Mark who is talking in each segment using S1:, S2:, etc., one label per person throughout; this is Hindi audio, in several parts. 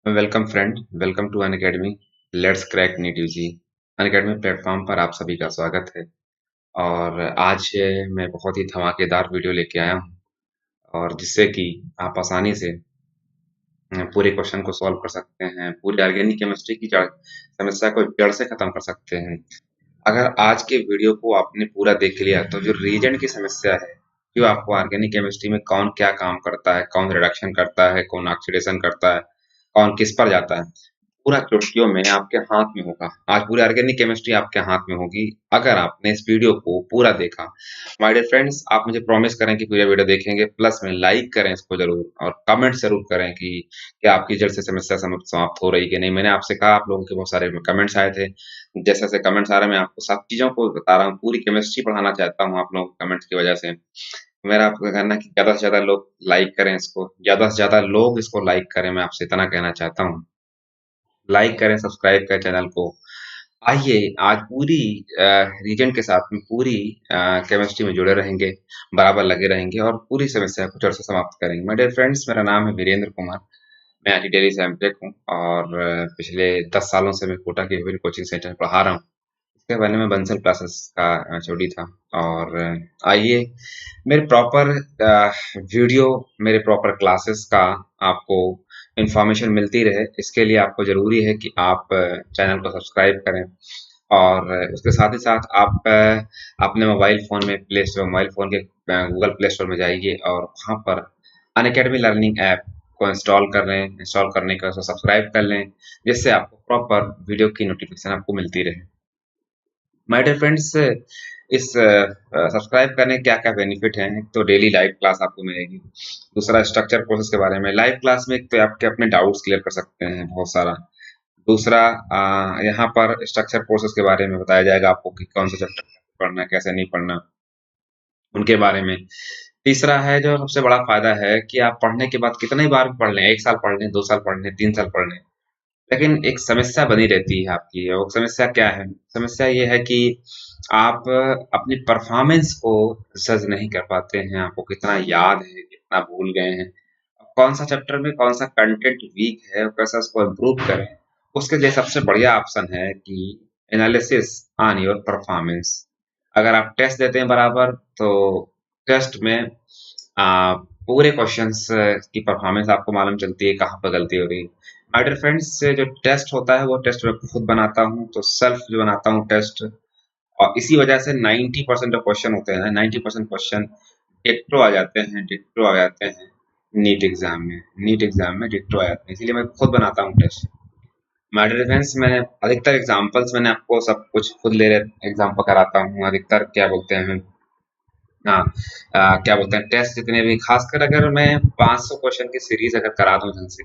S1: Welcome friend, welcome to Unacademy. Let's crack NEET UG. Unacademy platform पर आप सभी का स्वागत है। और आज मैं बहुत ही धमाकेदार वीडियो लेके आया हूँ, और जिससे कि आप आसानी से पूरे क्वेश्चन को सॉल्व कर सकते हैं, पूरी ऑर्गेनिक केमिस्ट्री की जड़ समस्या को जड़ से खत्म कर सकते हैं। अगर आज के वीडियो को आपने पूरा देख लिया तो जो रीजेंट की समस्या है, जो आपको ऑर्गेनिक केमिस्ट्री में कौन क्या काम करता है, कौन रिडक्शन करता है, कौन ऑक्सीडेशन करता है, कौन किस पर जाता है, पूरा चुटकियों में आपके हाथ में होगा। आज पूरी ऑर्गेनिक केमिस्ट्री आपके हाथ में होगी अगर आपने इस वीडियो को पूरा देखा। माय डियर फ्रेंड्स, आप मुझे प्रॉमिस करें कि पूरा वीडियो देखेंगे, प्लस में लाइक करें इसको जरूर, और कमेंट जरूर करें कि क्या आपकी जड़ से समस्या समाप्त हो रही कि नहीं। मैंने आपसे कहा, आप लोगों के बहुत सारे कमेंट्स आए थे। जैसे जैसे कमेंट्स आ रहे हैं, मैं आपको सब चीजों को बता रहा हूँ, पूरी केमिस्ट्री पढ़ाना चाहता हूँ आप लोगों के कमेंट्स की वजह से। मेरा आपको कहना है कि ज्यादा से ज्यादा लोग लाइक करें इसको, ज्यादा से ज्यादा लोग इसको लाइक करें, मैं आपसे इतना कहना चाहता हूँ। लाइक करें, सब्सक्राइब करें चैनल को। आइए आज पूरी रीजन के साथ में पूरी केमिस्ट्री में जुड़े रहेंगे, बराबर लगे रहेंगे और पूरी समस्या को जड़ से समाप्त करेंगे। माय डियर फ्रेंड्स, मेरा नाम है वीरेंद्र कुमार। मैं आई दिल्ली से एमटेक हूँ, और पिछले 10 सालों से मैं कोटा के विभिन्न कोचिंग सेंटर में पढ़ा रहा हूँ। इसके पहले मैं बंसल क्लासेस का एचओडी था। और आइए मेरे प्रॉपर वीडियो, मेरे प्रॉपर क्लासेस का आपको इंफॉर्मेशन मिलती रहे, इसके लिए आपको ज़रूरी है कि आप चैनल को सब्सक्राइब करें। और उसके साथ ही साथ आप अपने मोबाइल फ़ोन में मोबाइल फ़ोन के गूगल प्ले स्टोर में जाइए, और वहाँ पर अनअकैडमी लर्निंग ऐप को इंस्टॉल कर लें। इंस्टॉल करने के बाद उसको सब्सक्राइब कर लें, जिससे आपको प्रॉपर वीडियो की नोटिफिकेशन आपको मिलती रहे। माय डियर फ्रेंड्स, इस सब्सक्राइब करने के क्या-क्या बेनिफिट हैं। एक तो डेली लाइव क्लास आपको मिलेगी। दूसरा, स्ट्रक्चर कोर्सेज के बारे में लाइव क्लास में एक तो आपके अपने डाउट्स क्लियर कर सकते हैं बहुत सारा। दूसरा, यहाँ पर स्ट्रक्चर कोर्सेज के बारे में बताया जाएगा आपको कि कौन सा चैप्टर पढ़ना है, कैसे नहीं पढ़ना, उनके बारे में। तीसरा है, जो सबसे बड़ा फायदा है, कि आप पढ़ने के बाद कितनी बार भी पढ़ लें, 1 साल पढ़ लें, 2 साल पढ़ लें, 3 साल पढ़ लें, लेकिन एक समस्या बनी रहती है आपकी। और समस्या क्या है? समस्या ये है कि आप अपनी परफॉर्मेंस को जज नहीं कर पाते हैं। आपको कितना याद है, कितना भूल गए हैं, कौन सा चैप्टर में कौन सा कंटेंट वीक है और कैसे उसको इम्प्रूव करें। उसके लिए सबसे बढ़िया ऑप्शन है कि एनालिसिस ऑन योर परफॉर्मेंस। अगर आप टेस्ट देते हैं बराबर, तो टेस्ट में पूरे क्वेश्चंस की परफॉर्मेंस आपको मालूम चलती है, कहाँ पर गलती हो रही है। माय डियर फ्रेंड्स, जो टेस्ट होता है वो टेस्ट मैं खुद बनाता हूँ, तो सेल्फ जो बनाता हूँ टेस्ट। और इसी वजह से 90% जो क्वेश्चन होते हैं, 90% क्वेश्चन डिट्टो आ जाते हैं, डिट्टो आ जाते हैं नीट एग्जाम में डिट्टो आ जाते हैं, इसीलिए मैं खुद बनाता हूँ टेस्ट। माय डियर फ्रेंड्स, मैंने अधिकतर एग्जांपल्स मैंने आपको सब कुछ खुद ले एग्जांपल कराता हूँ। अधिकतर क्या बोलते हैं, हाँ, क्या बोलते हैं, टेस्ट जितने भी, खासकर अगर मैं 500 क्वेश्चन की सीरीज अगर करा दूं ढंग से।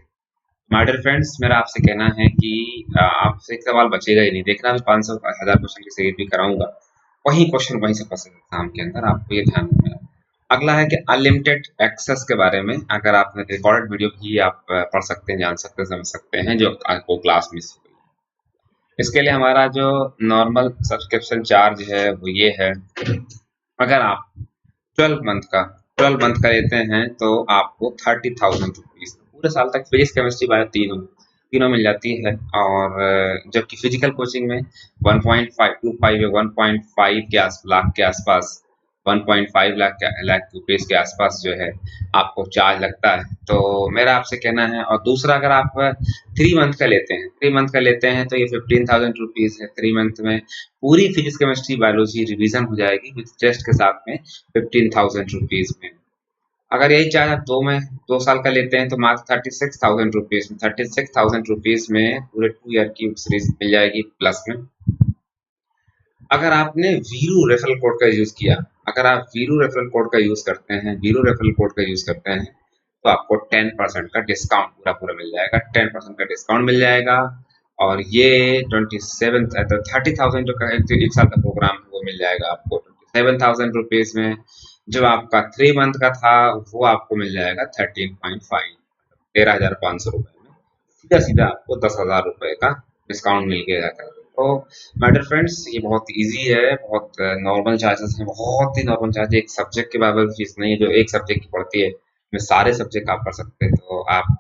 S1: माय डियर फ्रेंड्स, मेरा आपसे कहना है कि आपसे एक सवाल बचेगा ही नहीं। देखना, मैं 500 1000 क्वेश्चन की सीरीज भी कराऊंगा, वही क्वेश्चन वहीं से फंसे एग्जाम के अंदर, आपको ये ध्यान रखना है। अगला है कि अनलिमिटेड एक्सेस के बारे में, अगर आपने रिकॉर्डेड वीडियो भी आप पढ़ सकते हैं, जान सकते हैं, समझ सकते हैं, जो आपको क्लास मिस हुई। इसके लिए हमारा जो नॉर्मल सब्सक्रिप्शन चार्ज है वो ये है। अगर आप 12 मंथ का लेते हैं तो आपको 30,000 रुपीज पूरे साल तक फिजिक्स केमिस्ट्री बायो तीनों तीनों मिल जाती है। और जबकि फिजिकल कोचिंग में 1.525 या 1.5 लाख के आसपास, 1.5 लाख रुपीज के आसपास जो है आपको चार्ज लगता है। तो मेरा आपसे कहना है, और दूसरा, अगर आप 3 मंथ का लेते हैं तो ये 15,000 रुपीज है। 3 मंथ में पूरी फिजिक्स केमिस्ट्री बायोलॉजी रिवीजन हो जाएगी विद टेस्ट के साथ में, 15,000 रुपीज में। अगर यही चार्ज आप 2 साल का लेते हैं तो मात्र 36,000 रुपीज में, 36,000 रुपीज में पूरे 2 ईयर की सीरीज मिल जाएगी प्लस में। अगर आपने वीरू रेफरल कोड का यूज किया, अगर आप वीरू रेफरल कोड का यूज करते हैं, वीरू रेफरल कोड का यूज करते हैं, तो आपको 10% का डिस्काउंट पूरा पूरा मिल जाएगा, 10% का डिस्काउंट मिल जाएगा। और ये 30,000 जो का एक साल का प्रोग्राम है वो मिल जाएगा आपको 27,000 रुपीज में। जो आपका 3 मंथ का था वो आपको मिल जाएगा 13.5, 13,500 रुपए में। सीधा सीधा आपको 10,000 रुपए का डिस्काउंट मिल गया जाएगा। तो माय डियर फ्रेंड्स, ये बहुत इजी है, बहुत नॉर्मल चार्जेस हैं, बहुत ही नॉर्मल चार्ज। एक सब्जेक्ट के बराबर फीस नहीं है जो एक सब्जेक्ट की पड़ती है में सारे सब्जेक्ट आप पढ़ सकते हैं। तो आप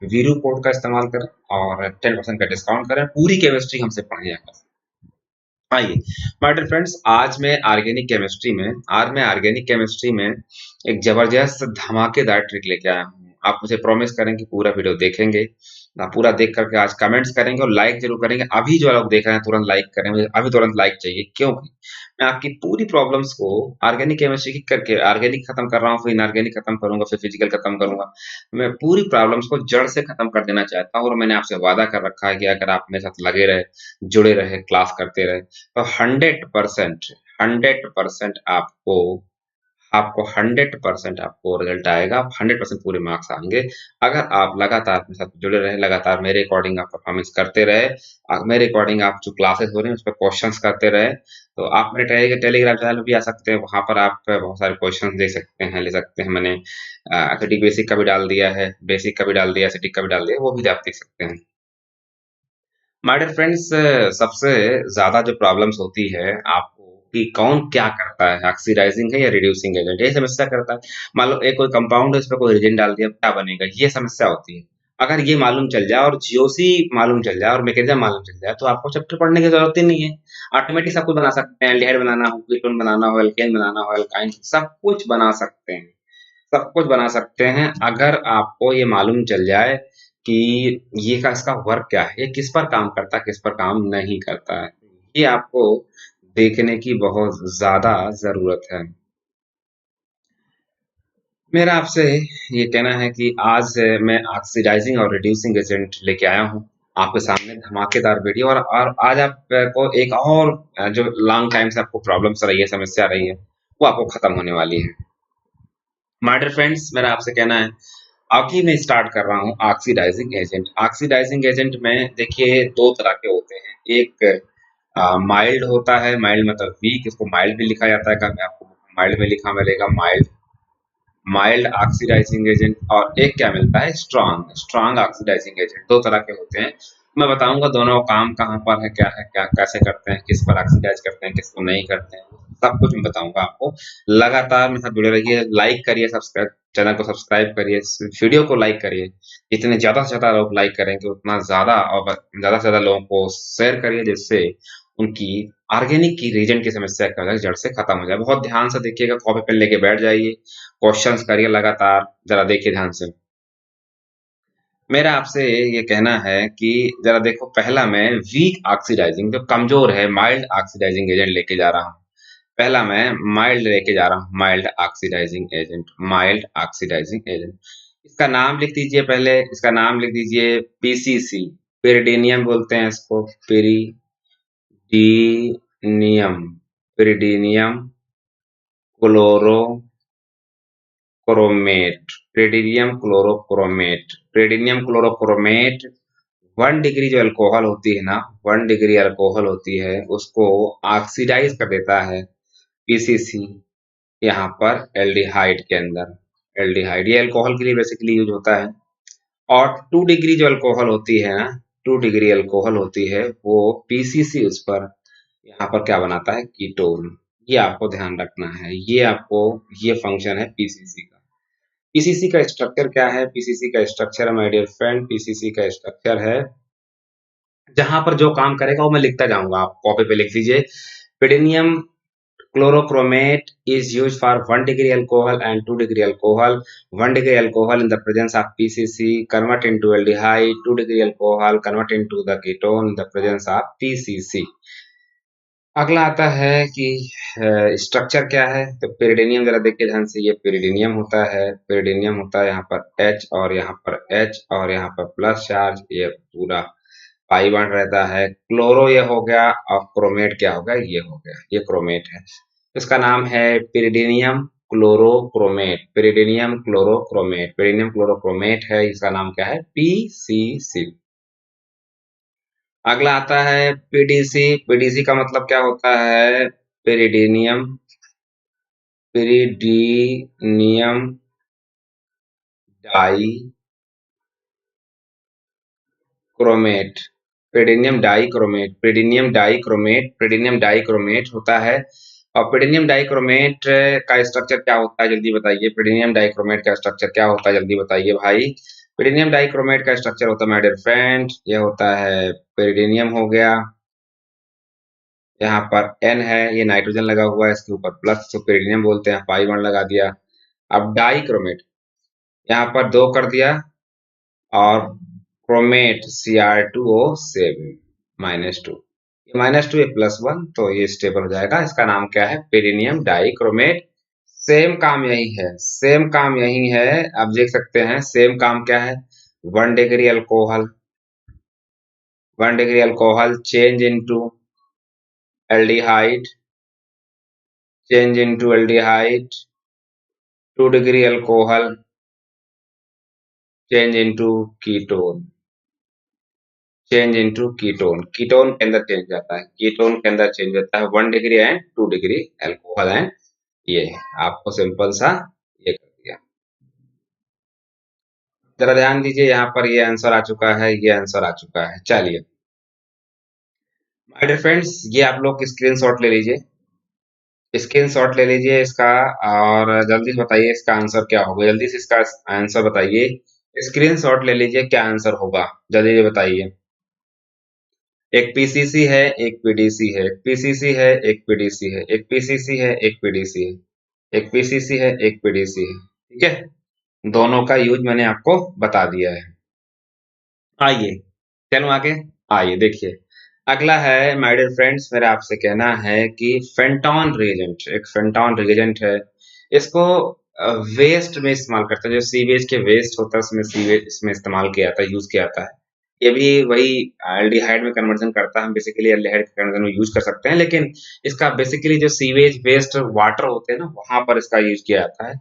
S1: वीरू कोड का इस्तेमाल करें और 10% का डिस्काउंट करें, पूरी केमिस्ट्री हमसे पढ़िए। आइए माय डियर फ्रेंड्स, आज मैं ऑर्गेनिक केमिस्ट्री में एक जबरदस्त धमाकेदार ट्रिक लेके आया हूँ। आप मुझे प्रॉमिस करें कि पूरा वीडियो देखेंगे, आप पूरा देख करके आज कमेंट्स करेंगे और लाइक जरूर करेंगे। अभी जो लोग देख रहे हैं तुरंत लाइक करें, मुझे अभी तुरंत लाइक चाहिए, क्योंकि मैं आपकी पूरी प्रॉब्लम्स को ऑर्गेनिक केमिस्ट्री की करके ऑर्गेनिक खत्म कर रहा हूँ, फिर इनऑर्गेनिक खत्म करूंगा, फिर फिजिकल खत्म करूंगा। मैं पूरी प्रॉब्लम्स को जड़ से खत्म कर देना चाहता हूँ और मैंने आपसे वादा कर रखा है कि अगर आप मेरे साथ लगे रहे, जुड़े रहे, क्लास करते रहे, तो 100% आपको आपको 100% आपको रिजल्ट आएगा, 100% पूरे मार्क्स आएंगे। अगर आप लगातार मेरे साथ जुड़े रहे, लगातार मेरे अकॉर्डिंग आप परफॉर्मेंस करते रहे, मेरे अकॉर्डिंग आप जो क्लासेस हो रही हैं उस पर क्वेश्चंस करते रहे, तो आप मेरे टेलीग्राम चैनल पे भी आ सकते हैं। वहां पर आप बहुत सारे क्वेश्चंस देख सकते हैं, ले सकते हैं। मैंने एसएटी बेसिक का भी डाल दिया है, बेसिक का भी डाल दिया, एसएटी का भी डाल दिया, वो भी आप देख सकते हैं। माय डियर फ्रेंड्स, सबसे ज्यादा जो प्रॉब्लम्स होती है आपको कि कौन क्या करता है, ऑक्सीडाइजिंग है या रिड्यूसिंग एजेंट, ये समस्या करता है। मान लो एक कोई कंपाउंड है, उस पर कोई रिएजेंट डाल दिया, क्या बनेगा, ये समस्या होती है। अगर ये मालूम चल जाए और जीओसी मालूम चल जाए और मैकेनिज्म मालूम चल जाए, तो आपको चैप्टर पढ़ने की जरूरत ही नहीं है। ऑटोमेटिक सब कुछ बना सकते हैं, एल्डिहाइड बनाना हो, कीटोन बनाना हो, एल्केन बनाना हो, एल्काइन, सब कुछ बना सकते हैं। सब कुछ बना सकते हैं अगर आपको ये मालूम चल जाए कि ये का इसका वर्क क्या है, ये किस पर काम करता है, किस पर काम नहीं करता है। ये आपको देखने की बहुत ज्यादा जरूरत है। मेरा आपसे ये कहना है कि आज मैं ऑक्सीडाइजिंग और रिड्यूसिंग एजेंट लेके आया हूँ आपके सामने, धमाकेदार वीडियो। और आज आपको एक और जो लॉन्ग टाइम से आपको प्रॉब्लम्स रही है, समस्या रही है, वो आपको खत्म होने वाली है। माय डियर फ्रेंड्स, मेरा आपसे कहना है, अभी मैं स्टार्ट कर रहा हूँ ऑक्सीडाइजिंग एजेंट। ऑक्सीडाइजिंग एजेंट में देखिए दो तरह के होते हैं। एक माइल्ड होता है, माइल्ड मतलब वीक, इसको माइल्ड भी लिखा जाता है। कभी आपको माइल्ड में लिखा मिलेगा माइल्ड, माइल्ड ऑक्सीडाइजिंग एजेंट। और एक क्या मिलता है, स्ट्रॉन्ग, स्ट्रॉन्ग ऑक्सीडाइजिंग एजेंट। दो तरह के होते हैं, मैं बताऊंगा दोनों काम कहाँ पर है, क्या है, क्या कैसे करते हैं, किस पर ऑक्सीडाइज करते हैं, किसको नहीं करते हैं, सब कुछ मैं बताऊंगा आपको। लगातार मेरे साथ जुड़े रहिए, लाइक करिए, सब्सक्राइब, चैनल को सब्सक्राइब करिए, वीडियो को लाइक करिए। जितने ज्यादा से ज्यादा लोग लाइक करेंगे उतना ज्यादा, और ज्यादा से ज्यादा लोगों को शेयर करिए, जिससे उनकी ऑर्गेनिक की रीजन की समस्या का जड़ से खत्म हो जाए। बहुत ध्यान से देखिएगा, कॉपी पेन लेके बैठ जाइए, क्वेश्चंस करिए लगातार, जरा देखिए ध्यान से। मेरा आपसे ये कहना है कि जरा देखो, पहला मैं वीक ऑक्सीडाइजिंग, जो कमजोर है, माइल्ड ऑक्सीडाइजिंग एजेंट लेके जा रहा हूँ। पहला मैं माइल्ड लेके जा रहा हूँ, mild oxidising agent, mild oxidising agent. इसका नाम लिख दीजिए, पहले इसका नाम लिख दीजिए पीसीसी, पेरिडीनियम बोलते हैं इसको, pyridinium, pyridinium chlorochromate, pyridinium chlorochromate, pyridinium chlorochromate. 1 degree जो अल्कोहल होती है ना, 1 डिग्री अल्कोहल होती है, उसको ऑक्सीडाइज कर देता है पीसीसी, यहाँ पर एल्डिहाइड के अंदर। एल्डिहाइड ये अल्कोहल के लिए बेसिकली यूज होता है। और 2 डिग्री जो अल्कोहल होती है ना, 2 डिग्री अल्कोहल होती है, वो पीसीसी उस पर यहाँ पर क्या बनाता है, कीटोन। ये आपको ध्यान रखना है, ये आपको, ये फंक्शन है पीसीसी का। पीसीसी का स्ट्रक्चर क्या है, पीसीसी का structure my dear friend, PCC का स्ट्रक्चर है, जहां पर जो काम करेगा वो मैं लिखता जाऊंगा, आप कॉपी पे लिख लीजिए। पेडिनियम chlorochromate is used for 1 degree alcohol and 2 degree alcohol. 1 degree alcohol in the presence of PCC convert into aldehyde. 2 degree alcohol convert into the ketone in the presence of PCC. अगला आता है कि स्ट्रक्चर क्या है, तो पेरिडिनियम जरा देखिए ध्यान से, ये पेरिडिनियम होता है, पेरिडिनियम होता है, यहाँ पर H और यहाँ पर H और यहाँ पर प्लस चार्ज, ये पूरा पाई बॉन्ड रहता है। क्लोरो ये हो गया, और क्रोमेट क्या हो गया, ये हो गया, ये क्रोमेट है। इसका नाम है पेरिडिनियम chlorochromate, pyridinium chlorochromate, pyridinium chlorochromate है, इसका नाम क्या है, पीसीसी। अगला आता है पीडीसी, पीडीसी का मतलब क्या होता है, pyridinium, pyridinium dichromate, pyridinium dichromate, pyridinium dichromate, pyridinium dichromate होता है। और पिडीनियम डाइक्रोमेट का स्ट्रक्चर क्या होता है जल्दी बताइए। पिडीनियम डाइक्रोमेट का स्ट्रक्चर क्या होता है जल्दी बताइए भाई। पिडीनियम डाइक्रोमेट का स्ट्रक्चर होता है माय डियर फ्रेंड, ये होता है पिरीडिनियम हो गया, यहाँ पर N है, ये नाइट्रोजन लगा हुआ है, इसके ऊपर प्लस तो पिरीडिनियम बोलते हैं, पाई वन लगा दिया। अब डाइक्रोमेट यहाँ पर 2 कर दिया और क्रोमेट Cr2O7 -2, ये -2 ये +1 तो ये स्टेबल हो जाएगा। इसका नाम क्या है? पिरीनियम डाइक्रोमेट। सेम काम यही है, सेम काम यही है। आप देख सकते हैं सेम काम क्या है। 1 degree alcohol, 1 degree alcohol change into aldehyde, change into aldehyde, 2 degree alcohol change into ketone, change into ketone, ketone के अंदर चेंज जाता है, कीटोन के अंदर चेंज होता है 1 degree and 2 degree alcohol and ये आपको सिंपल सा ये कर दिया। जरा ध्यान दीजिए यहाँ पर ये आंसर आ चुका है, ये आंसर आ चुका है। चलिए माय डियर फ्रेंड्स, ये आप लोग स्क्रीनशॉट ले लीजिए, स्क्रीनशॉट ले लीजिए इसका और जल्दी से बताइए इसका आंसर क्या होगा। जल्दी से इसका आंसर बताइए, स्क्रीनशॉट ले लीजिए, क्या आंसर होगा जल्दी से बताइए। एक पीसीसी है, एक पीडीसी है, एक पीसीसी है, एक पीडीसी है, एक पीसीसी है, एक पीडीसी है, एक पीसीसी है, एक पीडीसी है। ठीक है, दोनों का यूज मैंने आपको बता दिया है। आइए चलो आगे, आइए देखिए अगला है माय डियर फ्रेंड्स, मेरा आपसे कहना है कि फेंटॉन रिएजेंट, एक फेंटॉन रिएजेंट है, इसको वेस्ट में इस्तेमाल करते हैं, जो सीवेज के वेस्ट होता है उसमें सीवेज इसमें इस्तेमाल किया जाता है, यूज किया जाता है। ये भी वही एल्डिहाइड में कन्वर्जन करता है, हम बेसिकली एल्डिहाइड के कन्वर्जन में यूज कर सकते हैं, लेकिन इसका बेसिकली जो सीवेज वेस्ट वाटर होते हैं ना, वहां पर इसका यूज किया जाता है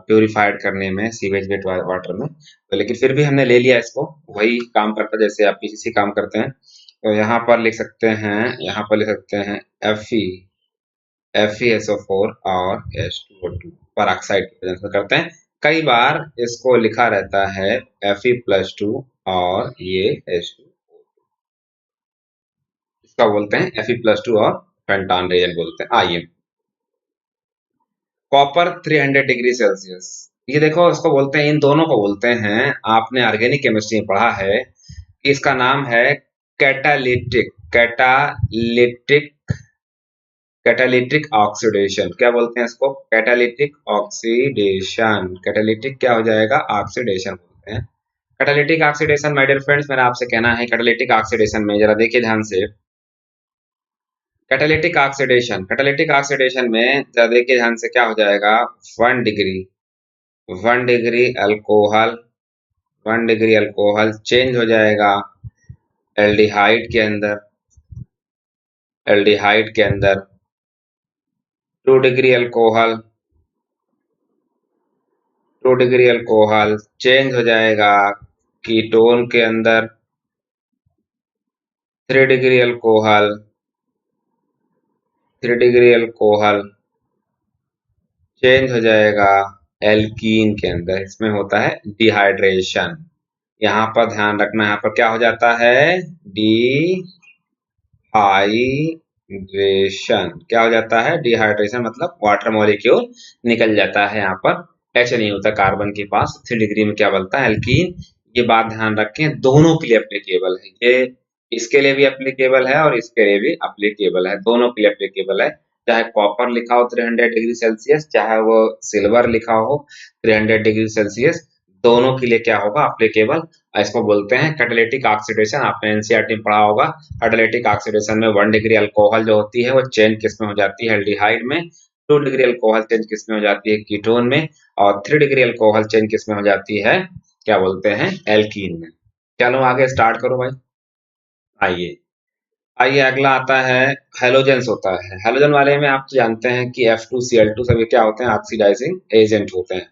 S1: प्यूरिफाइड करने में, सीवेज वेस्ट वाटर में। तो लेकिन फिर भी हमने ले लिया इसको, वही काम करता है जैसे आप पीसीसी काम करते हैं। तो यहाँ पर लिख सकते हैं, यहाँ पर लिख सकते हैं FeSO4 और H2O2 पर ऑक्साइड की प्रेजेंस में करते हैं। कई बार इसको लिखा रहता है Fe+2 और ये H2, इसका बोलते हैं Fe+2 और पेंटान रेजन बोलते हैं। आइए कॉपर 300 डिग्री सेल्सियस, ये देखो इसको बोलते हैं, इन दोनों को बोलते हैं, आपने ऑर्गेनिक केमिस्ट्री में पढ़ा है कि इसका नाम है कैटालिटिक, कैटालिटिक, कैटालिटिक ऑक्सीडेशन। क्या बोलते हैं इसको? Catalytic oxidation. कैटालिटिक क्या हो जाएगा? ऑक्सीडेशन बोलते हैं। Catalytic oxidation my dear friends, मेरा आपसे कहना है कैटालिटिक ऑक्सीडेशन में जरा देखिए ध्यान से, कैटालिटिक ऑक्सीडेशन, कैटालिटिक ऑक्सीडेशन में जरा देखिए ध्यान से, क्या हो जाएगा? 1 degree, 1 degree alcohol, 1 degree alcohol change हो जाएगा एल्डिहाइड के अंदर, एल्डिहाइड के अंदर 2 degree alcohol, 2 degree alcohol change हो जाएगा कीटोन के अंदर, 3 degree alcohol, 3 degree alcohol change हो जाएगा एल्कीन के अंदर, इसमें होता है डिहाइड्रेशन। यहाँ पर ध्यान रखना, यहाँ पर क्या हो जाता है? डिहाइड्रेशन। क्या हो जाता है? डिहाइड्रेशन, मतलब वाटर मॉलिक्यूल निकल जाता है, यहाँ पर H नहीं होता कार्बन के पास, 3 डिग्री में क्या बनता है? एल्कीन। ये बात ध्यान रखें, दोनों के लिए एप्लीकेबल है ये, इसके लिए भी एप्लीकेबल है और इसके लिए भी एप्लीकेबल है, दोनों के लिए एप्लीकेबल है। चाहे कॉपर लिखा हो 300 डिग्री सेल्सियस, चाहे वो सिल्वर लिखा हो 300 डिग्री सेल्सियस, दोनों के लिए क्या होगा? एप्लीकेबल। इसको बोलते हैं कैटालिटिक ऑक्सीडेशन। आपने एनसीईआरटी में पढ़ा होगा, कैटालिटिक ऑक्सीडेशन में 1 डिग्री अल्कोहल जो होती है वो चेंज किस में हो जाती है? एल्डिहाइड में। 2 डिग्री अल्कोहल चेंज किस में हो जाती है? कीटोन में। और 3 डिग्री अल्कोहल चेंज किस में हो जाती है? क्या बोलते हैं? एल्कीन में। चलो आगे स्टार्ट करो भाई। आइए, आइए अगला आता है हेलोजेंस होता है। हेलोजन वाले में आप जानते हैं कि F2Cl2 सभी क्या होते हैं? ऑक्सीडाइजिंग एजेंट होते हैं।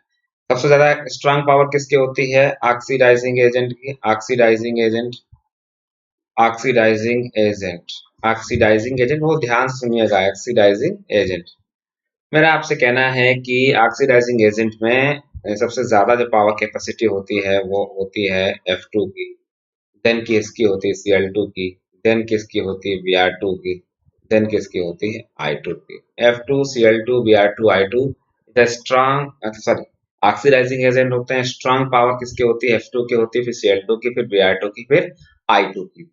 S1: सबसे ज्यादा स्ट्रांग पावर किसकी होती है? ऑक्सीडाइजिंग एजेंट की। Oxidising agent, oxidising agent, oxidising agent, बहुत ध्यान से सुनिएगा, ऑक्सीडाइजिंग एजेंट। मेरा आपसे कहना है कि ऑक्सीडाइजिंग एजेंट में सबसे ज्यादा जो पावर कैपेसिटी होती है वो होती है F2 की, देन किसकी होती है? Cl2 की, देन किसकी होती है? Br2 की, देन किसकी होती है I2 की। F2Cl2 Br2 I2 strong sorry oxidising agent होते हैं। स्ट्रॉन्ग पावर किसकी होती है? F2 की होती है, फिर Cl2 की, फिर Br2 की, फिर I2 की।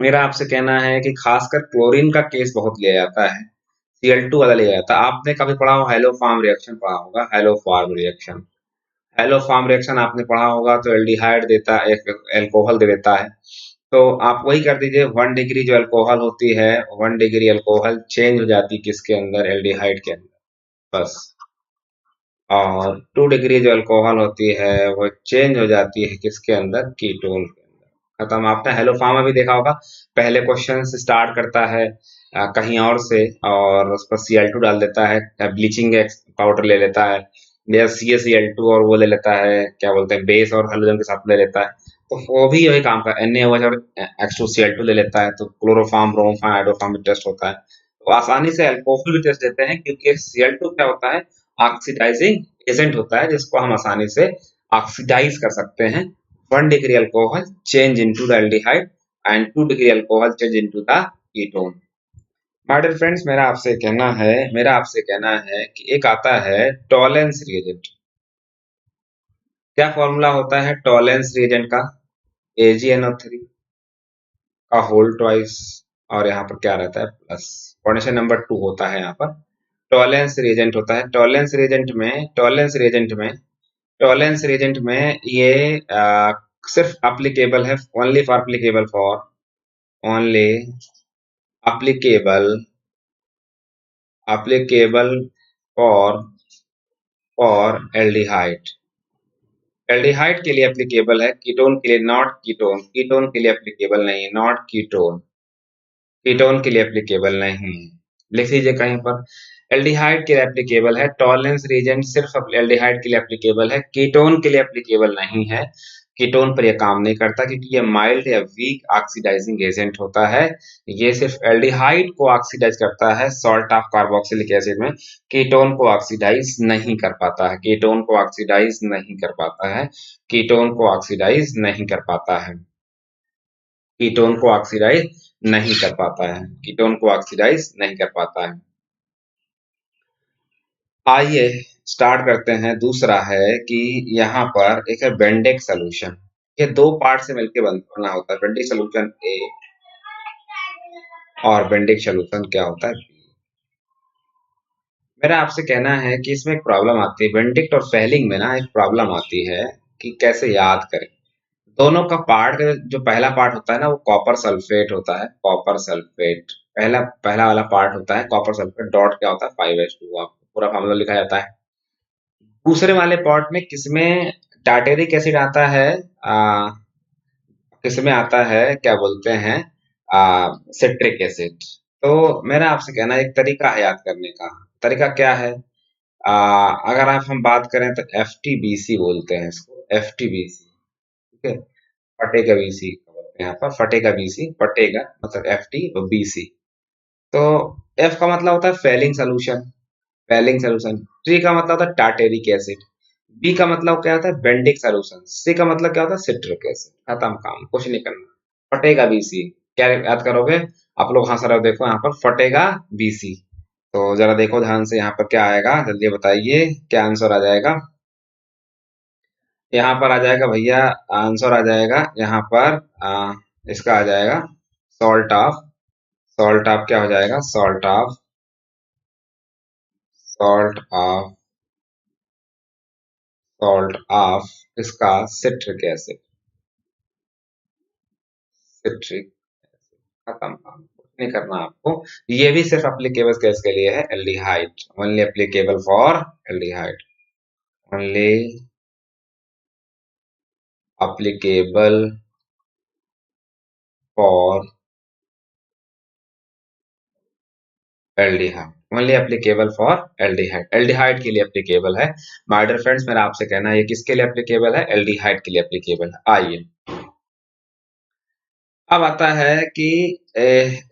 S1: मेरा आपसे कहना है कि खासकर क्लोरीन का केस बहुत लिया जाता है, Cl2 वाला लिया जाता है। आपने कभी पढ़ा हो हेलो फार्म रिएक्शन, पढ़ा होगा haloform reaction. Haloform reaction आपने पढ़ा होगा, तो एल्डिहाइड देता है, एक एल्कोहल दे देता है। तो आप वही कर दीजिए, 1 डिग्री जो अल्कोहल होती है, 1 डिग्री अल्कोहल चेंज हो जाती है किसके अंदर? एल्डिहाइड के अंदर, बस। और 2 डिग्री जो अल्कोहल होती है वो चेंज हो जाती है किसके अंदर? कीटोन के अंदर। खत्म। आपने हेलो फार्म में भी देखा होगा, पहले क्वेश्चन से स्टार्ट करता है कहीं और से, और उस पर Cl2 डाल देता है, ब्लीचिंग पाउडर ले लेता है, या CaCl2 और वो ले लेता है, क्या बोलते हैं, बेस और हेलोजन के साथ ले लेता है। तो वो भी यही काम का NaOH और H2Cl2 ले लेता है, तो क्लोरोफॉर्म, ब्रोमोफॉर्म, हाइड्रोफॉर्म भी टेस्ट होता है। तो आसानी से अल्कोहल भी टेस्ट देते हैं, क्योंकि Cl2 क्या होता है? ऑक्सीडाइजिंग एजेंट होता है, जिसको हम आसानी से ऑक्सीडाइज कर सकते हैं। 1 degree alcohol change into the aldehyde and 2 degree alcohol change into the ketone. My dear friends, मेरा आपसे कहना है कि एक आता है टॉलेंस रिएजेंट। क्या फॉर्मूला होता है टॉलेंस रिएजेंट का? AgNO3 का होल ट्वाइस, और यहाँ पर क्या रहता है? प्लस। कंडीशन नंबर 2 होता है यहाँ पर। टॉलेंस रिएजेंट होता है। टॉलेंस रिएजेंट में ये सिर्फ अप्लीकेबल है, only applicable applicable for aldehyde. Aldehyde के लिए एप्लीकेबल है, कीटोन के लिए नॉट कीटोन। कीटोन के लिए एप्लीकेबल नहीं है, नॉट कीटोन। कीटोन के लिए एप्लीकेबल नहीं है। लिख लीजिए कहीं पर। एल्डिहाइड के लिए एप्लीकेबल है, टॉलेंस रीजेंट सिर्फ एल्डिहाइड के लिए एप्लीकेबल है, कीटोन के लिए एप्लीकेबल नहीं है। कीटोन पर यह काम नहीं करता, क्योंकि ये माइल्ड या वीक ऑक्सीडाइजिंग एजेंट होता है। ये सिर्फ एल्डिहाइड को ऑक्सीडाइज करता है, सॉल्ट ऑफ कार्बोक्सिलिक एसिड में। कीटोन को ऑक्सीडाइज नहीं कर पाता है, कीटोन को ऑक्सीडाइज नहीं कर पाता है, कीटोन को ऑक्सीडाइज नहीं कर पाता है, कीटोन को ऑक्सीडाइज नहीं कर पाता है, कीटोन को ऑक्सीडाइज नहीं कर पाता है। आइए स्टार्ट करते हैं। दूसरा है कि यहाँ पर एक है बेंडेक सोल्यूशन। ये दो पार्ट से मिलकर बना होता है, बेंडेक सोल्यूशन ए और बेंडेक सोल्यूशन क्या होता है? मेरा आपसे कहना है कि इसमें एक प्रॉब्लम आती है, बेंडिक्ट और फेलिंग में ना एक प्रॉब्लम आती है कि कैसे याद करें। दोनों का पार्ट, जो पहला पार्ट होता है ना, वो कॉपर सल्फेट होता है। कॉपर सल्फेट पहला पहला वाला पार्ट होता है, कॉपर सल्फेट। डॉट क्या होता है? 5H2। आपको पूरा फार्मूला लिखा जाता है। दूसरे वाले पार्ट में किसमें टार्टेरिक एसिड आता है? आ, किसमें आता है, क्या बोलते हैं, सिट्रिक एसिड। तो मेरा आपसे कहना है, एक तरीका है याद करने का। तरीका क्या है? अगर आप हम बात करें तो FTBC बोलते हैं इसको, FTBC। ठीक है, फटेगा बीसी बोलते हैं यहाँ पर, फटेगा बीसी, फटेगा मतलब FT और BC। तो F का मतलब होता है Fehling solution, Fehling solution. T का मतलब होता है टार्टेरिक एसिड। B का मतलब क्या होता है? Benedict solution. C का मतलब क्या होता है? Citric acid. खत्म काम, कुछ नहीं करना। फटेगा BC, क्या याद करोगे? आप लोग हंस रहे हो, देखो यहाँ पर फटेगा BC। तो जरा देखो ध्यान से, यहाँ पर क्या आएगा, जल्दी बताइए क्या आंसर आ जाएगा। यहाँ पर आ जाएगा भैया, आंसर आ जाएगा यहाँ पर, इसका आ जाएगा सॉल्ट ऑफ, सॉल्ट ऑफ क्या हो जाएगा? सॉल्ट ऑफ सॉल्ट ऑफ इसका सिट्रिक एसिड, सिट्रिक। खत्म काम, कुछ नहीं करना आपको। ये भी सिर्फ एप्लीकेबल केस के लिए है, aldehyde, only applicable for aldehyde, only applicable for aldehyde, only applicable for aldehyde. Aldehyde के लिए एप्लीकेबल है। माय डियर फ्रेंड्स, मेरा आपसे कहना है ये किसके लिए एप्लीकेबल है? एल्डिहाइड के लिए एप्लीकेबल है। आइए अब आता है कि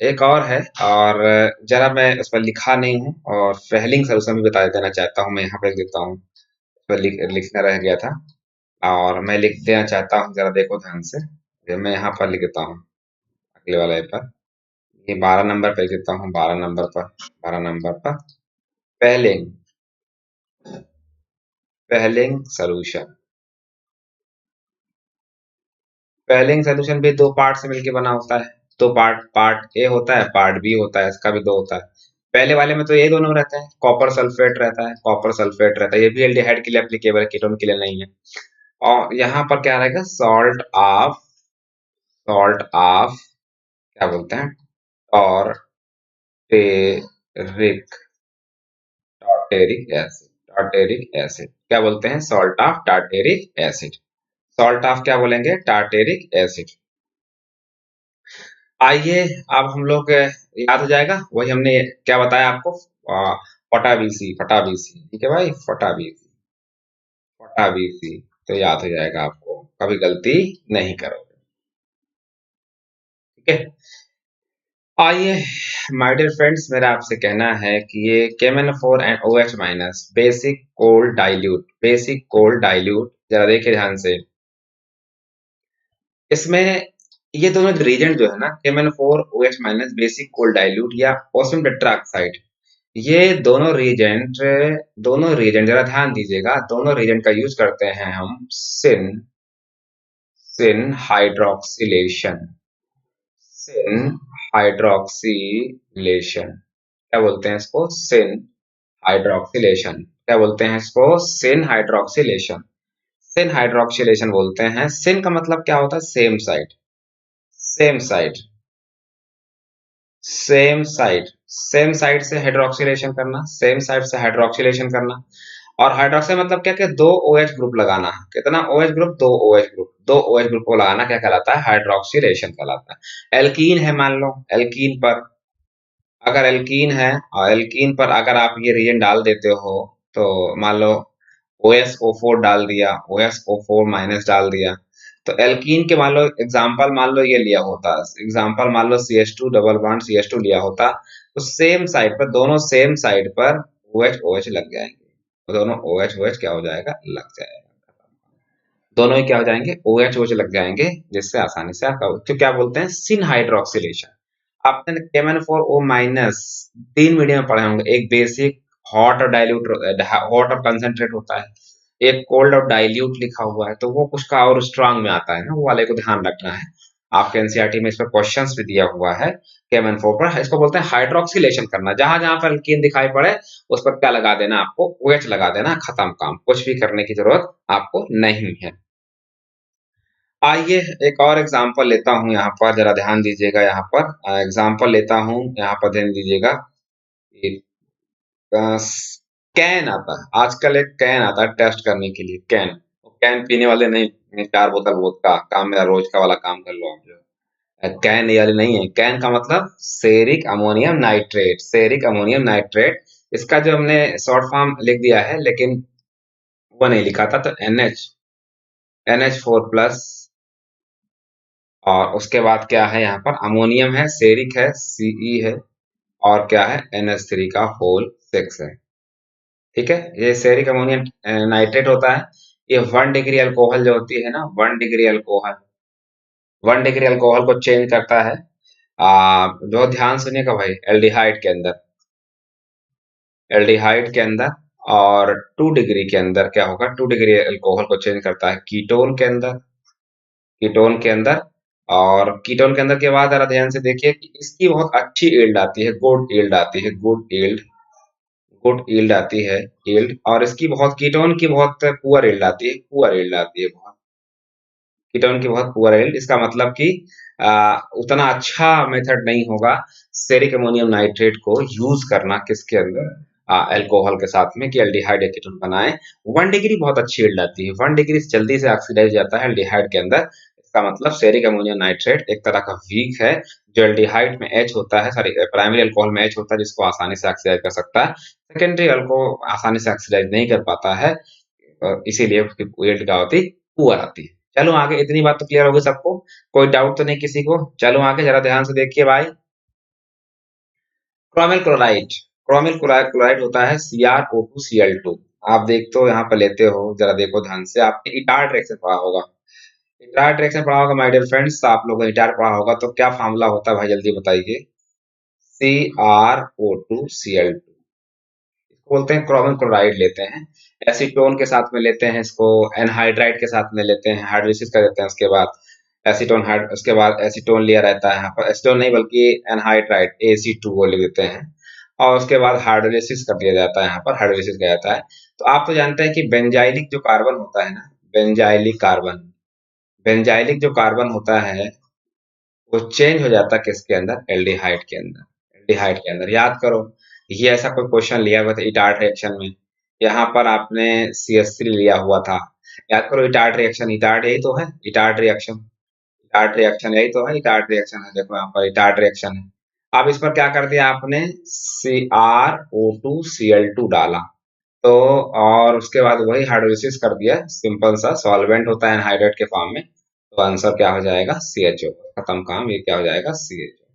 S1: एक और है, और जरा मैं उस पर लिखा नहीं हूँ, और फेलिंग सोल्यूशन भी बता देना चाहता हूँ। मैं यहाँ पे लिख देता हूँ, उस पर लिखना रह गया था, और मैं लिख देना चाहता हूँ, जरा देखो ध्यान से। मैं यहाँ पर लिख देता हूँ, अगले वाले पर। ये 12 नंबर पे देता हूँ, 12 नंबर पर पहलिंग, सॉल्यूशन। पहलिंग सॉल्यूशन भी दो पार्ट से मिलकर बना होता है। दो पार्ट, पार्ट ए होता है, पार्ट बी होता है, इसका भी दो होता है। पहले वाले में तो ये दोनों रहते हैं, कॉपर सल्फेट रहता है, कॉपर सल्फेट रहता है, ये भी एल्डिहाइड के लिए एप्लीकेबल है, कीटोन के लिए नहीं है। और यहाँ पर क्या रहेगा, सॉल्ट ऑफ क्या बोलते हैं, टॉर्टेरिक, टार्टेरिक एसिड क्या बोलते हैं, salt of tartaric acid. Salt of क्या बोलेंगे, टार्टेरिक एसिड। आइए अब हम लोग याद हो जाएगा वही हमने क्या बताया आपको, फटा बीसी, ठीक है भाई, फटा बीसी। तो याद हो जाएगा आपको, कभी गलती नहीं करोगे, ठीक है। आइए माय डियर फ्रेंड्स, मेरा आपसे कहना है कि ये KMnO4 and OH minus basic cold dilute, जरा देखिए ध्यान से। इसमें ये दोनों रीजेंट जो है ना, KMnO4 OH minus basic cold dilute या ओसमियम टेट्राऑक्साइड, ये दोनों रीजेंट जरा ध्यान दीजिएगा, दोनों रीजेंट का यूज करते हैं हम सिन हाइड्रोक्सिलेशन, सिन हाइड्रोक्सिलेशन क्या बोलते हैं इसको, सिन हाइड्रोक्सिलेशन क्या बोलते हैं इसको, सिन हाइड्रोक्सिलेशन, सिन हाइड्रोक्सिलेशन बोलते हैं। सिन का मतलब क्या होता है, same side, same side, same side से हाइड्रोक्सिलेशन करना, सेम साइड से हाइड्रोक्सिलेशन करना। और हाइड्रोक्साइड मतलब क्या, कि दो OH ग्रुप लगाना, कितना OH ग्रुप, दो OH ग्रुप को लगाना क्या कहलाता है, हाइड्रोक्सिलेशन कहलाता है। एल्कीन है मान लो, एल्कीन पर अगर एल्कीन है, और एल्कीन पर अगर आप ये रिएजेंट डाल देते हो, तो मान लो OSO4 डाल दिया, OSO4 माइनस डाल दिया, तो एल्कीन के मान लो एग्जांपल, मान लो ये लिया होता, एग्जांपल मान लो CH2 डबल बॉन्ड CH2 लिया होता, तो सेम साइड पर, दोनों सेम साइड पर OH OH लग जाएंगे, तो दोनों OH OH क्या हो जाएगा, लग जाएगा, दोनों ही क्या हो जाएंगे, OH OH लग जाएंगे, जिससे आसानी से आपका, तो क्या बोलते हैं, सिन हाइड्रोक्सिलेशन। आपने KMnO4 माइनस तीन मीडियम में पढ़े होंगे, एक बेसिक हॉट और डाइल्यूट, हॉट और कंसंट्रेट होता है, एक कोल्ड और डाइल्यूट लिखा हुआ है, तो वो कुछ का और स्ट्रांग में आता है ना, वो वाले को ध्यान रखना है। आपके एनसीईआरटी में इस पर क्वेश्चंस भी दिया हुआ है, KMnO4 पर इसको बोलते हैं हाइड्रोक्सिलेशन करना, जहां जहां पर एल्कीन दिखाई पड़े उस पर क्या लगा देना, आपको OH लगा देना, खत्म काम, कुछ भी करने की जरूरत आपको नहीं है। आइए एक और एग्जांपल लेता हूं, यहाँ पर जरा ध्यान दीजिएगा, यहाँ पर एग्जांपल लेता हूं, यहाँ पर ध्यान दीजिएगा। कैन आता है आजकल, एक कैन आता है टेस्ट करने के लिए, कैन, कैन पीने वाले नहीं, 4 बोतल वोदका काम, मेरा रोज का वाला काम कर लो आप जो, कैन ये वाली नहीं है। कैन का मतलब ceric ammonium nitrate, ceric ammonium nitrate, इसका जो हमने शॉर्ट फॉर्म लिख दिया है, लेकिन वो नहीं लिखा था, तो NH4 प्लस, और उसके बाद क्या है, यहाँ पर अमोनियम है, सेरिक है, Ce है, और क्या है, NH3 का होल 6 है, ठीक है। ये सेरिक अमोनियम नाइट्रेट होता है, ये 1 डिग्री अल्कोहल जो होती है ना, 1 डिग्री अल्कोहल, 1 डिग्री अल्कोहल को चेंज करता है, जो ध्यान सुनिएगा भाई, एल्डिहाइड के अंदर, और 2 डिग्री के अंदर क्या होगा, 2 डिग्री अल्कोहल को चेंज करता है कीटोन के अंदर। और कीटोन के अंदर के बाद जरा ध्यान से देखिए कि इसकी बहुत अच्छी ईल्ड आती है, गुड ईल्ड आती है, और इसकी बहुत, कीटोन की बहुत पुअर ईल्ड आती है, बहुत, कीटोन की बहुत पुअर ईल्ड, इसका मतलब कि उतना अच्छा मेथड नहीं होगा सेरिक अमोनियम नाइट्रेट को यूज करना, किसके अंदर, अल्कोहल के साथ में, कि एल्डिहाइड कीटोन बनाए। 1 डिग्री बहुत अच्छी ईल्ड आती है, 1 डिग्री से जल्दी से ऑक्सीडाइज जाता है एल्डिहाइड के अंदर, इसका मतलब सेरिक अमोनियम नाइट्रेट एक तरह का वीक है, जो एल्डिहाइड में H होता है, सॉरी प्राइमरी अल्कोहल में H होता है, जिसको आसानी से ऑक्सीडाइज कर सकता है, सेकेंडरी अल्कोहल आसानी से ऑक्सीडाइज नहीं कर पाता है, इसीलिए उसकी ईल्ड क्या होती, पुअर आती है। चलो आगे, इतनी बात तो क्लियर होगी सबको, कोई डाउट तो नहीं किसी को, चलो आगे जरा ध्यान से देखिए भाई। क्रोमिल क्लोराइड, क्लोराइड होता है CrO2Cl2, आप देखते हो यहाँ पर लेते हो, जरा देखो ध्यान से, आपने इटार्ट रिएक्शन पढ़ा होगा, माय डियर फ्रेंड्स, आप लोगों ने इटार पढ़ा होगा, तो क्या फार्मूला होता है भाई, जल्दी बताइए। CrO2Cl2, इसको बोलते हैं क्रोमियम क्लोराइड लेते हैं, एसीटोन के साथ में लेते हैं, इसको एनहाइड्राइड के साथ में लेते हैं, हाइड्रोलिसिस कर देते हैं, उसके बाद एसीटोन हाइड उसके बाद एसीटोन लिया रहता है, यहाँ पर एसीटोन नहीं बल्कि एनहाइड्राइड AC2 लिख देते हैं, और उसके बाद हाइड्रोलिसिस कर दिया जाता है, यहाँ पर हाइड्रोलिसिस किया जाता है। तो आप तो जानते हैं कि बेंजाइलिक जो कार्बन होता है ना, बेंजाइलिक जो कार्बन होता है वो चेंज हो जाता है किसके अंदर, एल्डिहाइड के अंदर, एल्डिहाइड के अंदर। याद करो, ये ऐसा कोई क्वेश्चन लिया हुआ था इटार्ट रिएक्शन में, यहाँ पर आपने CH3 लिया हुआ था। याद करो, इटार्ट रिएक्शन, इटार्ट यही तो है, इटार्ट रिएक्शन, इटार्ट रिएक्शन यही तो है, इटार्ट रिएक्शन है, देखो यहाँ पर इटार्ट रिएक्शन है। अब इस पर क्या कर दिया आपने, CrO2Cl2 डाला, तो और उसके बाद वही हाइड्रोलिसिस कर दिया, सिंपल सा सॉल्वेंट होता है एनहाइड्रेट के फॉर्म में, तो आंसर क्या हो जाएगा, CHO, खत्म काम, ये क्या हो जाएगा, CHO।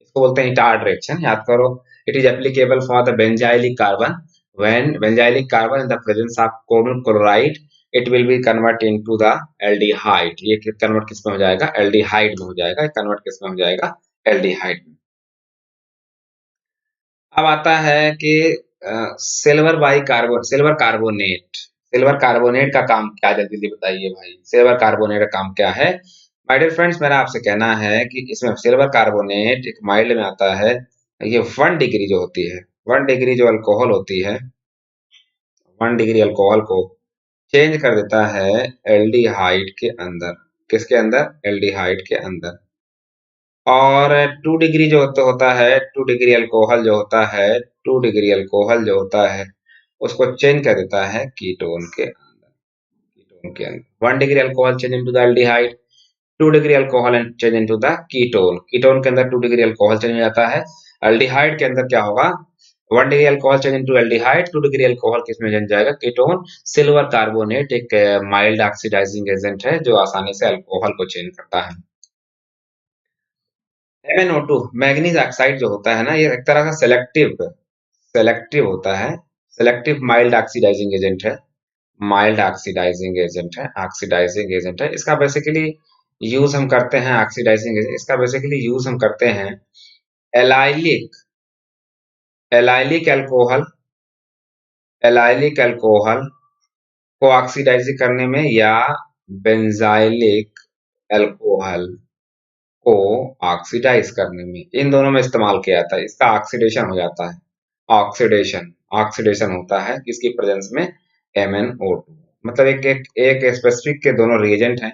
S1: इसको बोलते हैं इटार्ट रिएक्शन, याद करो। It is applicable for the benzylic carbon, when benzylic carbon in the presence of chromium chloride it will be convert into the aldehyde, ये कन्वर्ट किस में हो जाएगा, एल्डिहाइड में हो जाएगा, कन्वर्ट किस में हो जाएगा, एल्डिहाइड में। अब आता है कि सिल्वर कार्बोनेट, सिल्वर कार्बोनेट का काम क्या है, जल्दी जल्दी बताइए भाई, सिल्वर कार्बोनेट का काम क्या है। माय डियर फ्रेंड्स, मेरा आपसे कहना है कि इसमें सिल्वर कार्बोनेट एक माइल्ड में आता है, ये 1 डिग्री जो होती है, 1 डिग्री जो अल्कोहल होती है, 1 डिग्री अल्कोहल को चेंज कर देता है एल्डिहाइड के अंदर, किसके अंदर, एल्डिहाइड के अंदर। और 2 डिग्री जो होता है, 2 डिग्री अल्कोहल जो होता है, 2 डिग्री अल्कोहल जो होता है उसको चेंज कर देता है कीटोन के अंदर, कीटोन के अंदर। 1 degree alcohol change into the aldehyde, 2 degree alcohol and change into the ketone, ketone के अंदर 2 डिग्री अल्कोहल चेंज हो जाता है, एल्डिहाइड के अंदर क्या होगा, 1 degree alcohol change into aldehyde, 2 degree alcohol किसमें चेंज जाएगा, कीटोन। सिल्वर कार्बोनेट एक माइल्ड ऑक्सीडाइजिंग एजेंट है जो आसानी से अल्कोहल को चेंज करता है। MnO2 मैग्नीज ऑक्साइड जो होता है ना, ये एक तरह का सेलेक्टिव होता है, सेलेक्टिव माइल्ड ऑक्सीडाइजिंग एजेंट है, माइल्ड ऑक्सीडाइजिंग एजेंट है, ऑक्सीडाइजिंग एजेंट है। इसका बेसिकली यूज हम करते हैं, ऑक्सीडाइजिंग एजेंट, इसका बेसिकली यूज हम करते हैं allylic, allylic alcohol, allylic alcohol को ऑक्सीडाइज करने में, या बेंजाइलिक अल्कोहल को ऑक्सीडाइज करने में, इन दोनों में इस्तेमाल किया जाता है। इसका ऑक्सीडेशन हो जाता है, ऑक्सीडेशन, ऑक्सीडेशन होता है किसकी प्रेजेंस में, MnO2। मतलब एक स्पेसिफिक के दोनों रिएजेंट हैं,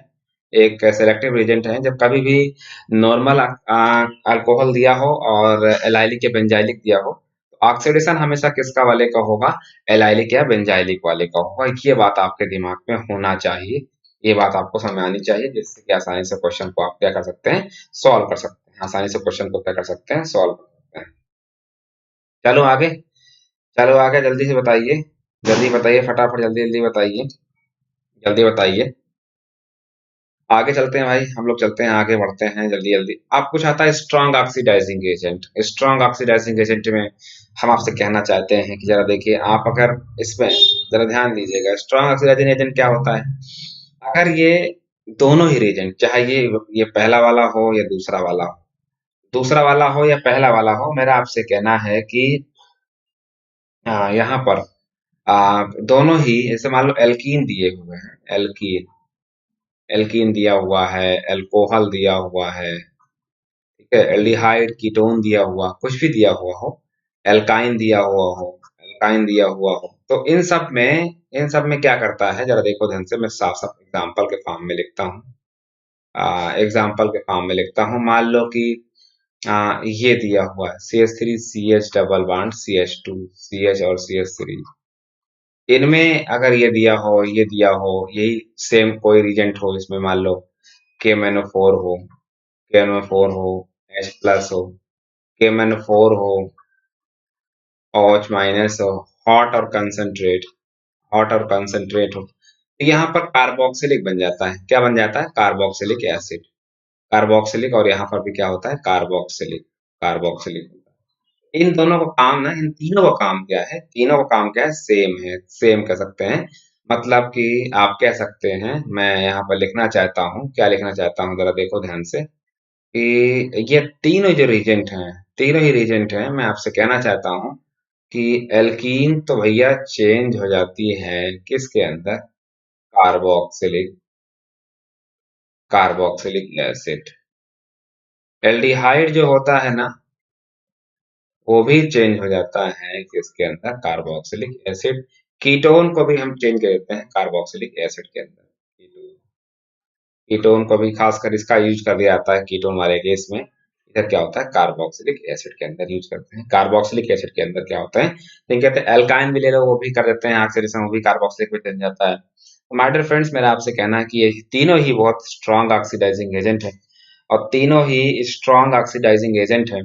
S1: एक सेलेक्टिव रिएजेंट है। जब कभी भी नॉर्मल अल्कोहल दिया हो और एलाइलिक या बेंजाइलिक दिया हो, तो ऑक्सीडेशन हमेशा किसका वाले का होगा, एलाइलिक या बेंजाइलिक वाले का होगा। ये बात आपके दिमाग में होना चाहिए, ये बात आपको समझ आनी चाहिए, जिससे कि आसानी से क्वेश्चन को आप क्या कर सकते हैं, सॉल्व कर सकते हैं, आसानी से क्वेश्चन को क्या कर सकते हैं, सॉल्व कर सकते हैं। चलो आगे, चलो आगे, जल्दी से बताइए, जल्दी बताइए, फटाफट जल्दी जल्दी बताइए, जल्दी बताइए। आगे चलते हैं भाई, हम लोग चलते हैं, आगे बढ़ते हैं जल्दी जल्दी। आप कुछ आता है strong oxidising agent, strong oxidising agent में हम आपसे कहना चाहते हैं कि जरा देखिए, आप अगर इसमें जरा ध्यान दीजिएगा, स्ट्रॉन्ग ऑक्सीडाइजिंग एजेंट क्या होता है। अगर ये दोनों ही रिएजेंट, चाहे ये पहला वाला हो या दूसरा वाला हो, दूसरा वाला हो या पहला वाला हो, मेरा आपसे कहना है कि यहाँ पर दोनों ही, जैसे मान लो एल्कीन दिए हुए हैं, एल्कीन, एल्कीन दिया हुआ है, अल्कोहल दिया हुआ है, ठीक है, एल्डिहाइड, कीटोन दिया हुआ, कुछ भी दिया हुआ हो, एल्काइन दिया हुआ हो, एल्काइन दिया हुआ हो, तो इन सब में क्या करता है, जरा देखो ध्यान से, मैं साफ साफ एग्जांपल के फॉर्म में लिखता हूँ, एग्जांपल के फॉर्म में लिखता हूँ। मान लो कि ये दिया हुआ है CH3 CH double bond CH2 CH और CH3, इनमें अगर ये दिया हो, ये दिया हो, यही सेम कोई रिजेंट हो, इसमें मान लो KMnO4 हो, KMnO4 हो, H प्लस हो, KMnO4 हो, OH माइनस हो, हॉट और कंसंट्रेट, हॉट और कंसंट्रेट हो, तो यहाँ पर कार्बोक्सिलिक बन जाता है, क्या बन जाता है, कार्बोक्सिलिक एसिड, कार्बोक्सिलिक, और यहाँ पर भी क्या होता है, कार्बोक्सिलिक, कार्बोक्सिलिक। इन दोनों का काम ना, इन तीनों का काम क्या है, तीनों का काम क्या है, सेम कह सकते हैं। मतलब कि आप कह सकते हैं, मैं यहाँ पर लिखना चाहता हूँ, क्या लिखना चाहता हूँ, जरा देखो ध्यान से, कि ये तीनों जो रीजेंट हैं, तीनों ही रीजेंट हैं, मैं आपसे कहना चाहता हूँ कि एल्कीन तो भैया चेंज हो जाती है किसके अंदर, कार्बोक्सिलिक कार्बोक्सिलिक एसिड। एल्डिहाइड जो होता है ना, वो भी चेंज हो जाता है किसके अंदर, कार्बोक्सिलिक एसिड। कीटोन को भी हम चेंज कर देते हैं कार्बोक्सिलिक एसिड के अंदर। कीटोन को भी खासकर इसका यूज कर दिया जाता है कीटोन वाले केस में। इधर क्या होता है, कार्बोक्सिलिक एसिड के अंदर यूज करते हैं। कार्बोक्सिलिक एसिड के अंदर क्या होता है, लेकिन कहते हैं एल्काइन भी ले लो, वो भी कर देते हैं ऑक्सीडेशन, वो भी कार्बोक्सिलिक में चल जाता है। तो माय डियर फ्रेंड्स, मेरा आपसे कहना है कि ये तीनों ही बहुत स्ट्रॉन्ग ऑक्सीडाइजिंग एजेंट है, और तीनों ही स्ट्रॉन्ग ऑक्सीडाइजिंग एजेंट है।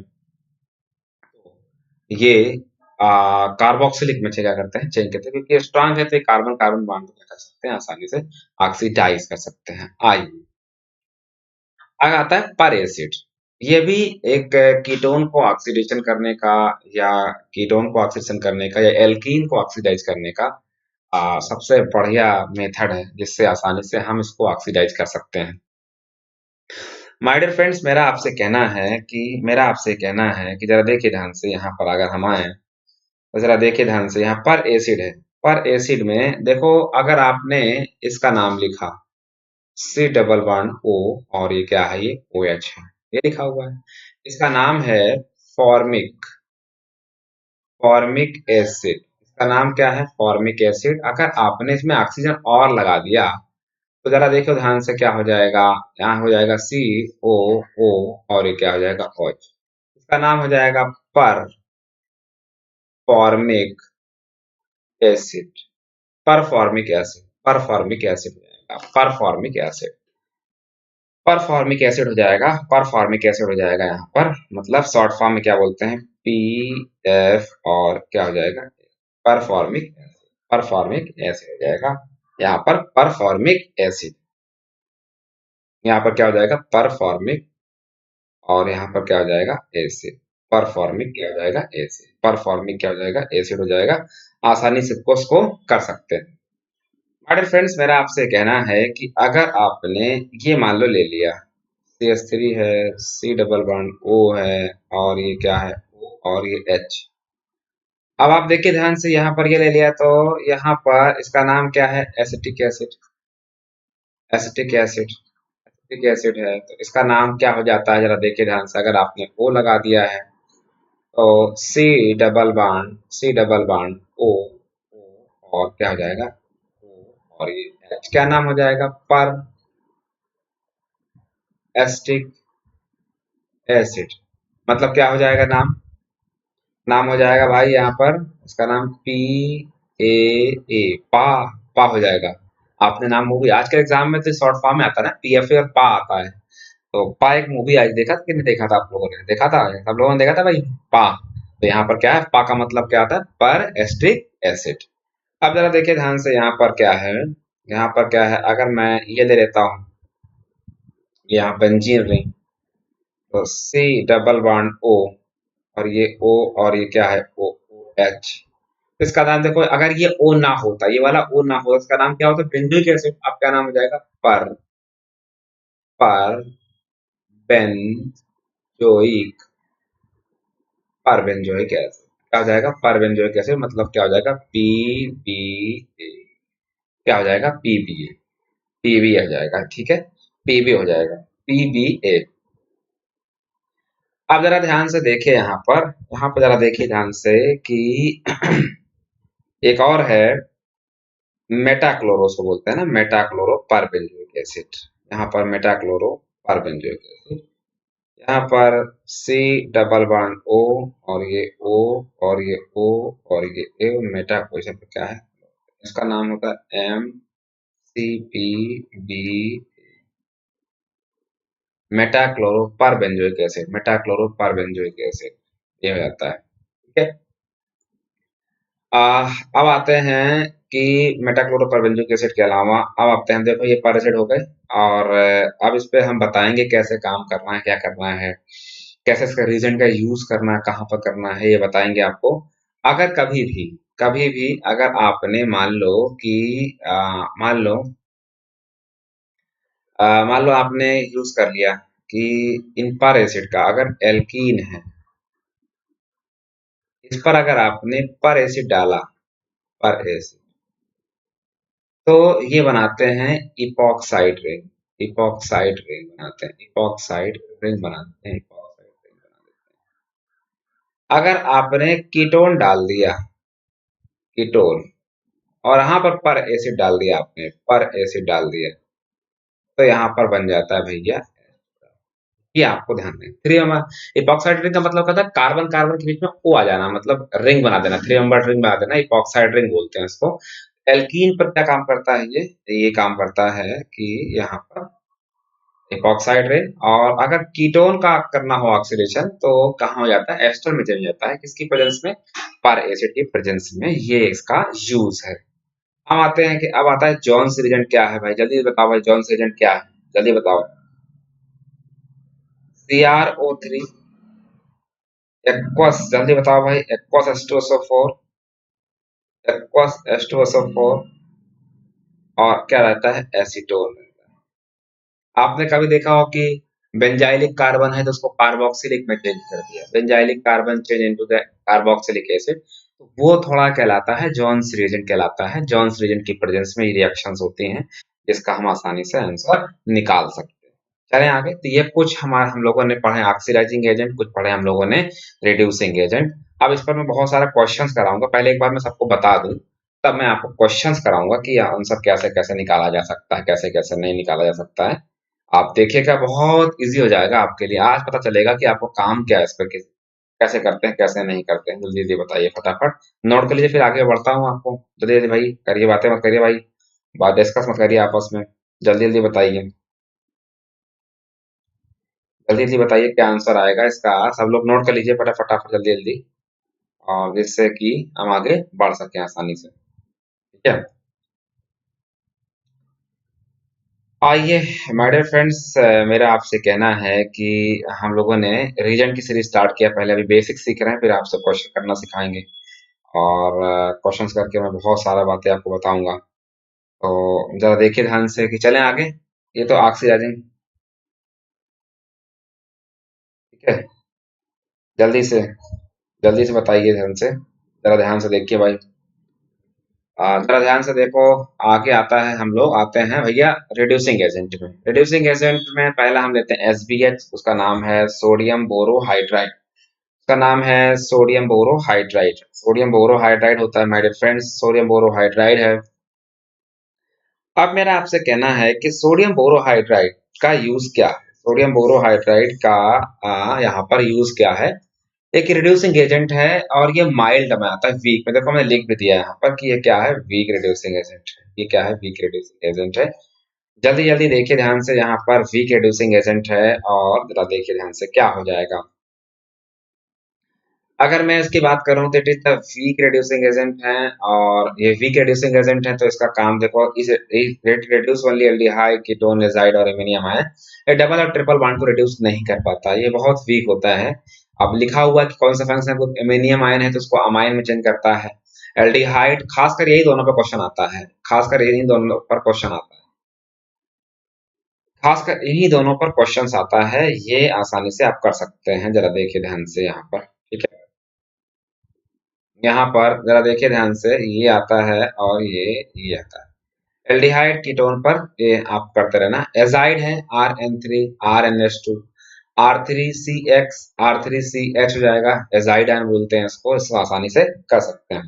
S1: ये कार्बोक्सिलिक में क्या करते हैं, चेंज करते हैं, क्योंकि स्ट्रॉन्ग है तो कार्बन कार्बन बॉन्ड को क्या कर सकते हैं, आसानी से ऑक्सीडाइज कर सकते हैं। आइए आगे आता है पर एसिड। ये भी एक कीटोन को ऑक्सीडेशन करने का, या कीटोन को ऑक्सीडेशन करने का, या एल्कीन को ऑक्सीडाइज करने का सबसे बढ़िया मेथड है, जिससे आसानी से हम इसको ऑक्सीडाइज कर सकते हैं। माय डियर फ्रेंड्स, मेरा आपसे कहना है कि जरा देखिए ध्यान से, यहाँ पर अगर हम आए तो जरा देखिए ध्यान से, यहाँ पर एसिड है। पर एसिड में देखो, अगर आपने इसका नाम लिखा सी डबल वन ओ, और ये क्या है, ये ओ एच है, ये लिखा हुआ है। इसका नाम है फॉर्मिक फॉर्मिक एसिड। इसका नाम क्या है, फॉर्मिक एसिड। अगर आपने इसमें ऑक्सीजन और लगा दिया तो जरा देखो ध्यान से, क्या हो जाएगा, यहाँ हो जाएगा सी ओ ओ, और ये क्या हो जाएगा, OH। इसका नाम हो जाएगा पर फॉर्मिक एसिड। परफॉर्मिक एसिड, परफॉर्मिक एसिड हो जाएगा, परफॉर्मिक एसिड, परफॉर्मिक एसिड हो जाएगा, परफॉर्मिक एसिड हो जाएगा। यहाँ पर मतलब शॉर्ट फॉर्म में क्या बोलते हैं, PF, और क्या हो जाएगा, परफॉर्मिक एसिड, परफॉर्मिक एसिड हो जाएगा। यहाँ पर परफॉर्मिक एसिड, यहाँ पर क्या हो जाएगा, परफॉर्मिक, और यहाँ पर क्या हो जाएगा, एसिड। परफॉर्मिक क्या हो जाएगा, एसिड। परफॉर्मिक क्या हो जाएगा, एसिड हो जाएगा। आसानी से उसको कर सकते हैं। डियर फ्रेंड्स, मेरा आपसे कहना है कि अगर आपने ये मान लो ले लिया, CH3 है, C डबल बॉन्ड O है, और ये क्या है, O, और ये H। अब आप देखिए ध्यान से, यहाँ पर ये ले लिया तो यहाँ पर इसका नाम क्या है, acetic acid. Acetic acid, acetic acid है, तो इसका नाम क्या हो जाता है, जरा देखिए ध्यान से। अगर आपने O लगा दिया है तो C डबल बॉन्ड O, और क्या हो जाएगा, O, और ये H, क्या नाम हो जाएगा, पर एसिटिक एसिड। मतलब क्या हो जाएगा, नाम नाम हो जाएगा भाई, यहाँ पर इसका नाम PAA, पा, पा हो जाएगा। आपने नाम मूवी आज के एग्जाम में तो शॉर्ट फॉर्म में आता है ना, PFA, और पा आता है। तो पा एक मूवी आज देखा था कि नहीं देखा था, आप लोगों ने देखा था, सब लोगों ने देखा था भाई, पा। तो यहाँ पर क्या है, पा का मतलब क्या आता है, पर एस्ट्रिक एसिड। अब जरा देखिए ध्यान से, यहाँ पर क्या है, यहाँ पर क्या है, अगर मैं ये ले लेता हूँ, यहाँ बेंजीन रिंग, तो C डबल बॉन्ड O, और ये O, और ये क्या है, OH। इसका नाम देखो, अगर ये O ना होता, ये वाला O ना होता, इसका नाम क्या होता, बेंजोइक एसिड। अब क्या नाम हो जाएगा, पर पर बेंजोइक, पर बेंजोइक एसिड। क्या हो जाएगा, पर बेंजोइक एसिड, मतलब क्या हो जाएगा, PBA। क्या हो जाएगा, PBA, PB हो जाएगा, ठीक है, PB हो जाएगा, PBA। अब जरा ध्यान से देखिए, यहाँ पर जरा देखिए ध्यान से कि एक और है, मेटाक्लोरो उसको बोलते हैं ना, मेटाक्लोरो परबेंजोइक एसिड। यहाँ पर मेटाक्लोरो परबेंजोइक एसिड, यहाँ पर C डबल बॉन्ड O, और ये O, और ये O, और ये A, मेटा पोजीशन पे क्या है, इसका नाम होता है MCPB, meta chloro perbenzoic acid, meta chloro perbenzoic acid, ये हो जाता है, ठीक है। अब आते हैं कि मेटाक्लोरोपरबेंजोइक एसिड के अलावा, अब आते हैं, देखो ये पर एसिड हो गए, और अब इस पे हम बताएंगे कैसे काम करना है, क्या करना है, कैसे इसका रीजेंट का यूज करना है, कहाँ पर करना है, ये बताएंगे आपको। अगर कभी भी अगर आपने मान लो कि मान लो आपने यूज कर लिया, कि इन पर एसिड का अगर एल्कीन है, इस पर अगर आपने पर एसिड डाला, पर एसिड, तो ये बनाते हैं इपॉक्साइड रिंग, इपॉक्साइड रिंग बनाते हैं, इपॉक्साइड रिंग बनाते हैं, इपॉक्साइड रिंग बनाते हैं। अगर आपने कीटोन डाल दिया, कीटोन, और यहाँ पर एसिड डाल दिया, आपने पर एसिड डाल दिया, तो यहाँ पर बन जाता है भैया, ये आपको ध्यान दें। थ्री मेंबर इपॉक्साइड रिंग का मतलब क्या था, कार्बन कार्बन के बीच में ओ आ जाना, मतलब रिंग बना देना, थ्री मेंबर रिंग बना देना, इपॉक्साइड रिंग बोलते हैं इसको। एल्कीन पर क्या काम करता है, ये काम करता है कि यहाँ पर इपॉक्साइड रिंग, और अगर कीटोन का करना हो ऑक्सीडेशन तो कहाँ हो जाता है, एस्टर में चल जाता है, किसकी प्रेजेंस में, पर एसिड की प्रेजेंस में, ये इसका यूज है। हम आते हैं कि अब आता है जॉन्स रीजेंट क्या है भाई, जल्दी बताओ भाई, जॉन्स रीजेंट क्या है, जल्दी बताओ। CrO3 एक्वस, जल्दी बताओ भाई, एक्वस H2SO4, एक्वस H2SO4, और क्या रहता है, एसीटोन। आपने कभी देखा हो कि बेंजाइलिक कार्बन है तो उसको कार्बोक्सिलिक में चेंज कर दिया, benzylic carbon change into the carboxylic acid, तो वो थोड़ा कहलाता है जॉन्स रिएजेंट, कहलाता है जॉन्स रिएजेंट की प्रेजेंस में ये रिएक्शंस होती हैं, जिसका हम आसानी से आंसर निकाल सकते हैं। चलें आगे, तो ये कुछ हम लोगों ने पढ़े ऑक्सीडाइजिंग एजेंट, कुछ पढ़े हम लोगों ने रिड्यूसिंग एजेंट। अब इस पर मैं बहुत सारा क्वेश्चंस कराऊंगा, पहले एक बार मैं सबको बता दूं, तब मैं आपको क्वेश्चंस कराऊंगा कि आंसर कैसे कैसे निकाला जा सकता है, कैसे कैसे नहीं निकाला जा सकता है। आप देखिएगा बहुत इजी हो जाएगा आपके लिए, आज पता चलेगा कि आपको काम क्या है, इस पर कैसे करते हैं, कैसे नहीं करते हैं। जल्दी जल्दी बताइए, फटाफट नोट कर लीजिए, फिर आगे बढ़ता हूँ आपको। जल्दी जल्दी भाई करिए, बातें मत करिए भाई, बात डिस्कस मत करिए आपस में, जल्दी जल्दी बताइए, जल्दी जल्दी बताइए क्या आंसर आएगा इसका। सब लोग नोट कर लीजिए फटाफट, जल्दी जल्दी, और जिससे कि हम आगे बढ़ सकें आसानी से, ठीक है। आइए माय डियर फ्रेंड्स, मेरा आपसे कहना है कि हम लोगों ने रीजन की सीरीज स्टार्ट किया, पहले अभी बेसिक सीख रहे हैं, फिर आपसे क्वेश्चन करना सिखाएंगे, और क्वेश्चंस करके मैं बहुत सारा बातें आपको बताऊंगा। तो जरा देखिए ध्यान से कि चलें आगे। ये तो ऑक्सीडाइजिंग, ठीक है, जल्दी से, जल्दी से बताइए ध्यान से, जरा ध्यान से देखिए भाई, जरा ध्यान से देखो। आगे आता है, हम लोग आते हैं भैया रिड्यूसिंग एजेंट में। रिड्यूसिंग एजेंट में पहला हम लेते हैं SBH, उसका नाम है सोडियम बोरोहाइड्राइड, उसका नाम है सोडियम बोरोहाइड्राइड, सोडियम बोरोहाइड्राइड होता है my dear friends, sodium borohydride है। अब मेरा आपसे कहना है कि सोडियम बोरोहाइड्राइड का यूज क्या है, सोडियम बोरोहाइड्राइड का यहाँ पर यूज क्या है। एक रिड्यूसिंग एजेंट है, और ये माइल्ड में आता है, वीक में, देखो मैंने लिख भी दिया है यहाँ पर कि ये क्या है, वीक रिड्यूसिंग एजेंट है, ये क्या है, वीक रिड्यूसिंग एजेंट है। जल्दी जल्दी देखिए ध्यान से, यहाँ पर वीक रिड्यूसिंग एजेंट है, और जरा देखिए ध्यान से क्या हो जाएगा। अगर मैं इसकी बात करूं तो it is the weak reducing agent है, और ये वीक रिड्यूसिंग एजेंट है, तो इसका काम देखो, इस rate reduce only aldehyde ketone azide और एमोनियम है, ये डबल और ट्रिपल बॉन्ड को रिड्यूस नहीं कर पाता, ये बहुत वीक होता है। अब लिखा हुआ है कि कौन सा फंक्शन है, एमोनियम आयन है तो उसको अमाइन में चेंज करता है, एल्डिहाइड, खासकर यही दोनों पर क्वेश्चन आता है, खासकर इन्हीं दोनों पर क्वेश्चन आता है, खासकर इन्हीं दोनों पर क्वेश्चन आता है, ये आसानी से आप कर सकते हैं, जरा देखिए ध्यान से यहाँ पर, ठीक है। यहाँ पर जरा देखिए ध्यान से, ये आता है और ये आता है, एल्डिहाइड कीटोन पर ये आप करते रहना, एजाइड है RN3 RNH2 R3CX R3CH हो जाएगा, एजाइड आयन बोलते हैं इसको, इसको आसानी से कर सकते हैं।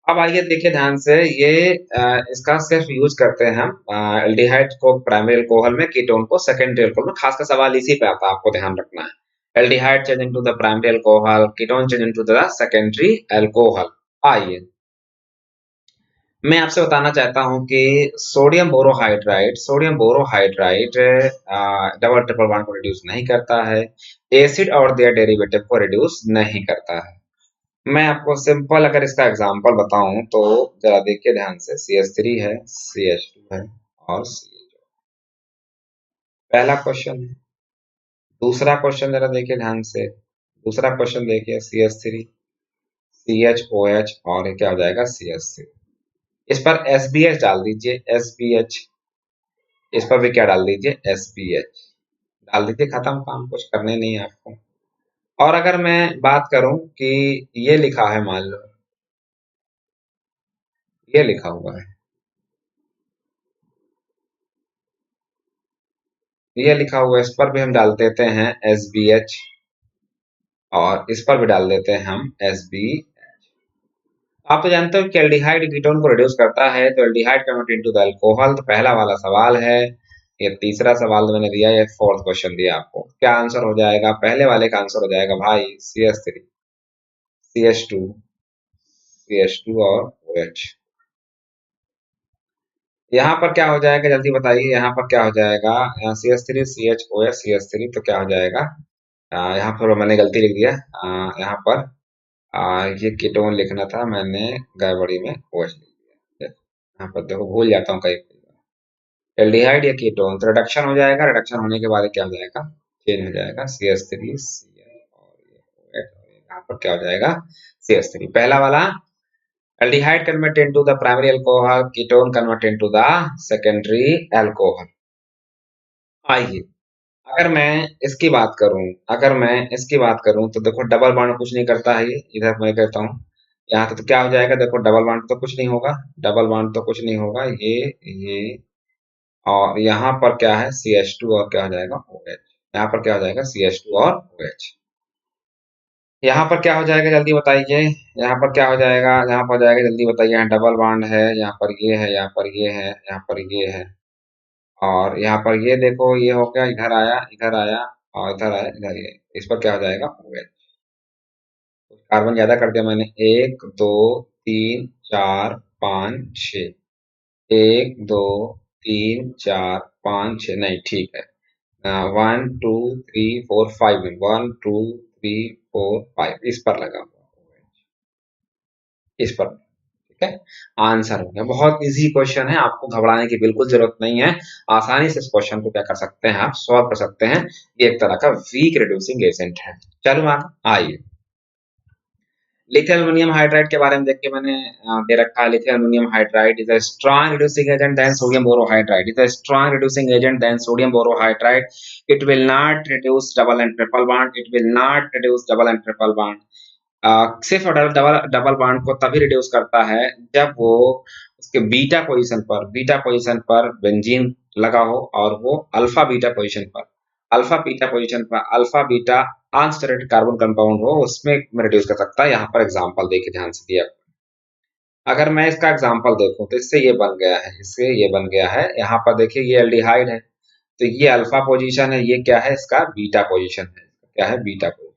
S1: अब आइए देखिए ध्यान से, ये इसका सिर्फ यूज करते हैं हम एल्डिहाइड को प्राइमरी अल्कोहल में, कीटोन को सेकेंडरी अल्कोहल में, खासकर सवाल इसी पे आता है, आपको ध्यान रखना है। Aldehyde change into the primary alcohol, ketone change into the secondary alcohol. आइए मैं आपसे बताना चाहता हूं कि sodium borohydride double triple bond को रिड्यूस नहीं करता है, एसिड और देयर डेरिवेटिव को रिड्यूस नहीं करता है। मैं आपको सिंपल अगर इसका एग्जांपल बताऊं तो जरा देखिए ध्यान से, CH3 है, CH2 है, और CH। पहला क्वेश्चन है, दूसरा क्वेश्चन जरा देखिए ध्यान से, दूसरा क्वेश्चन देखिए, CH3 CHOH, और ये क्या हो जाएगा, CH3। इस पर SBH डाल दीजिए, SBH, इस पर भी क्या डाल दीजिए, SBH डाल दीजिए, खत्म काम, कुछ करने नहीं है आपको। और अगर मैं बात करूं कि ये लिखा है, मान लो ये लिखा हुआ है, ये लिखा हुआ है, इस पर भी हम डाल देते हैं SBH, और इस पर भी डाल देते हैं हम SB। आप तो जानते हो कि एल्डिहाइड कीटोन को रिड्यूस करता है, तो aldehyde convert into the alcohol, तो पहला वाला सवाल है। ये तीसरा सवाल तो मैंने दिया, ये फोर्थ क्वेश्चन दिया आपको। क्या आंसर हो जाएगा? पहले वाले का आंसर हो जाएगा भाई CH3, CH2, CH2 और OH। यहाँ पर क्या हो जाएगा जल्दी बताइए, यहाँ पर क्या हो जाएगा? यहाँ CH3 CHOH CH3, तो क्या हो जाएगा? यहाँ पर मैंने गलती लिख दिया, यहाँ पर ये कीटोन लिखना था, मैंने गड़बड़ी में OH लिख दिया। यहाँ पर देखो भूल जाता हूँ कई बार। एल्डिहाइड या कीटोन, तो रिडक्शन हो जाएगा, रिडक्शन होने के बाद क्या हो जाएगा? चेंज हो जाएगा, CH3 Cl और ये OH, और यहाँ पर क्या हो जाएगा? CH3। पहला वाला aldehyde convert into the primary alcohol, ketone convert into the secondary alcohol। आइए, अगर मैं इसकी बात करूं, अगर मैं इसकी बात करूं तो देखो डबल बॉन्ड कुछ नहीं करता है, ये इधर मैं कहता हूं, यहाँ तो क्या हो जाएगा? देखो डबल बॉन्ड तो कुछ नहीं होगा, डबल बॉन्ड तो कुछ नहीं होगा, ये और यहाँ पर क्या है? CH2 और क्या हो जाएगा? OH। यहाँ पर क्या हो जाएगा? CH2 और OH। यहाँ पर क्या हो जाएगा जल्दी बताइए? यहाँ पर क्या हो जाएगा? यहाँ पर हो जाएगा, जल्दी बताइए। यहाँ डबल बॉन्ड है, यहाँ पर ये है, यहाँ पर ये है, यहाँ पर ये है, और यहाँ पर ये देखो, ये हो गया, इधर आया, इधर आया, और इधर आया, इधर ये, इस पर क्या हो जाएगा? OH। कार्बन ज्यादा कर दिया मैंने, 1 2 3 4 5 6, 1 2 3 4 5 6, नहीं ठीक है, 1 2 3 4 5, 1 2 3 4 5, इस पर लगा हुआ OH, इस पर। ठीक है, आंसर हो गया। बहुत इजी क्वेश्चन है, आपको घबराने की बिल्कुल जरूरत नहीं है। आसानी से इस क्वेश्चन को क्या कर सकते हैं, आप सॉल्व कर सकते हैं। ये एक तरह का वीक रिड्यूसिंग एजेंट है। चलो आइए, लिथियम एल्युमिनियम हाइड्राइड के बारे में देखिए, मैंने दे रखा है। Lithium aluminium hydride is a strong reducing agent than sodium borohydride, is a strong reducing agent than sodium borohydride. It will not reduce double and triple bond, it will not reduce double and triple bond. सिर्फ डबल डबल बॉन्ड को तभी रिड्यूस करता है जब वो उसके बीटा पोजीशन पर बेंजीन लगा हो, और वो अल्फा बीटा अनस्टेरेटेड कार्बन कंपाउंड हो, उसमें रिड्यूस कर सकता है। यहाँ पर एग्जांपल देखिए ध्यान से दिया, अगर मैं इसका एग्जांपल देखूं तो इससे ये बन गया है, इससे ये बन गया है। यहाँ पर देखिए ये एल्डिहाइड है, तो ये अल्फा पोजीशन है, ये क्या है? इसका बीटा पोजीशन है। क्या है? बीटा पोजीशन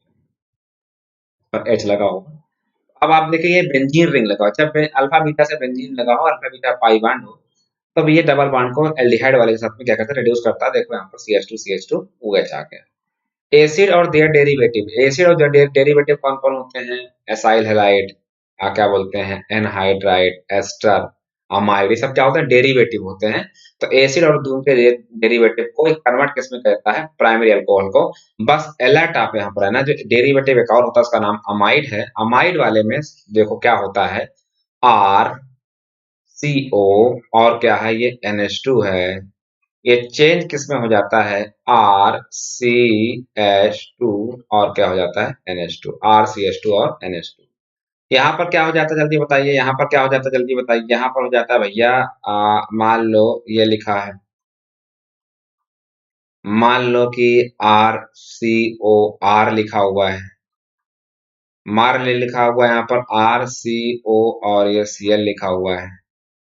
S1: पर H लगा होगा। अब आप देखिए ये बेंजीन रिंग लगा हो, जब अल्फा बीटा से बेंजीन लगा हो, अल्फा बीटा पाई बॉन्ड हो, तब ये डबल बॉन्ड को एल्डिहाइड वाले के साथ में क्या करता है? रिड्यूस करता है। देखो यहाँ पर CH2 OH आ गया। एसिड और देयर डेरिवेटिव, एसिड और डेरिवेटिव कौन कौन होते हैं? एसाइल हैलाइड, क्या बोलते हैं, एनहाइड्राइड, एस्टर, अमाइड, ये सब क्या होते हैं? डेरिवेटिव होते हैं। तो एसिड और दून के डेरिवेटिव को एक कन्वर्ट किसमें करता है? प्राइमरी अल्कोहल को। बस अलर्ट आप यहाँ पर है ना, जो डेरिवेटिव एक और होता है उसका नाम अमाइड है। अमाइड वाले में देखो क्या होता है, आर सी ओ, और क्या है? ये NH2 है। ये चेंज किस में हो जाता है? RCH2, और क्या हो जाता है? NH2, RCH2 और NH2। यहाँ पर क्या हो जाता है जल्दी बताइए, यहाँ पर क्या हो जाता है जल्दी बताइए? यहाँ पर हो जाता है भैया, मान लो ये लिखा है, मान लो कि RCOR लिखा हुआ है, मार लिखा हुआ है यहाँ पर RCO, और ये Cl लिखा हुआ है।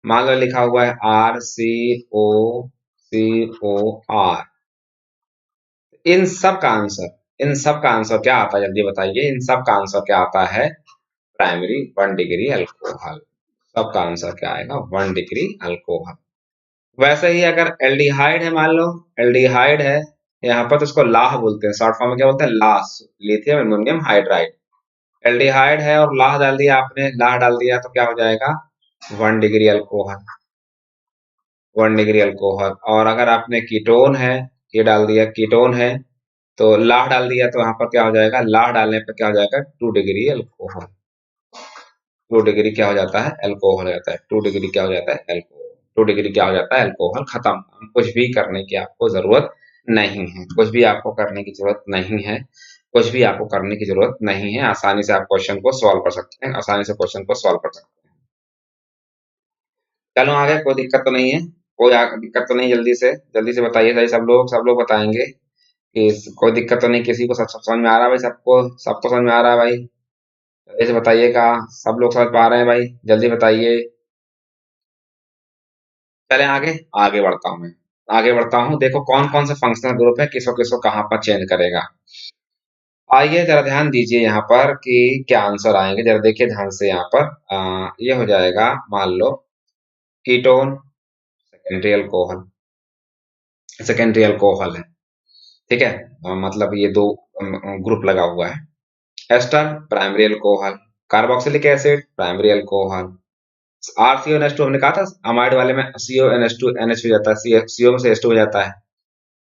S1: मान लो लिखा हुआ है RCOCOR। इन सब का आंसर क्या आता है जल्दी बताइए? इन सब का आंसर क्या आता है? Primary 1 degree alcohol. सबका आंसर क्या आएगा? 1 डिग्री अल्कोहल। वैसे ही अगर एल्डिहाइड है, मान लो एल्डिहाइड है, यहाँ पर तो इसको लाह बोलते हैं, शॉर्ट फॉर्म में क्या बोलते हैं? लास, लिथियम एल्युमिनियम हाइड्राइड। एल्डिहाइड है और लाह डाल दिया आपने, लाह डाल दिया तो क्या हो जाएगा? 1 डिग्री अल्कोहल, 1 डिग्री अल्कोहल। और अगर आपने कीटोन है, ये डाल दिया, कीटोन है, तो लाह डाल दिया, तो यहाँ पर क्या हो जाएगा? लाह डालने पर क्या हो जाएगा? 2 डिग्री अल्कोहल। 2 डिग्री क्या हो जाता है? अल्कोहल हो जाता है। 2 डिग्री क्या हो जाता है? अल्कोहल। 2 डिग्री क्या हो जाता है, अल्कोहल खत्म। कुछ भी करने की आपको जरूरत नहीं है, कुछ भी आपको करने की जरूरत नहीं है, कुछ भी आपको करने की जरूरत नहीं है। आसानी से आप क्वेश्चन को सॉल्व कर सकते हैं, आसानी से क्वेश्चन को सॉल्व कर सकते हैं। चलो आगे, कोई दिक्कत तो नहीं है? कोई दिक्कत तो नहीं? जल्दी से बताइए भाई, सब लोग बताएंगे कि कोई दिक्कत तो नहीं, किसी को सब समझ में आ रहा है भाई? सबको सब तो समझ में आ रहा है भाई? जल्दी से बताइएगा। सब लोग समझ पा रहे हैं भाई? जल्दी बताइए। चलें आगे, आगे बढ़ता हूँ मैं, आगे बढ़ता हूँ। देखो कौन कौन से फंक्शनल ग्रुप है, किसको किसको कहाँ पर चेंज करेगा। आइए जरा ध्यान दीजिए यहाँ पर कि क्या आंसर आएंगे, जरा देखिए ध्यान से यहाँ पर। ये हो जाएगा, मान लो ketone secondary alcohol, secondary alcohol है, ठीक है। मतलब ये दो ग्रुप लगा हुआ है। Ester primary alcohol, carboxylic acid primary alcohol. RCONH2 हमने कहा था अमाइड वाले में CONH2 NH हो जाता है, CO में से H2 हो जाता है।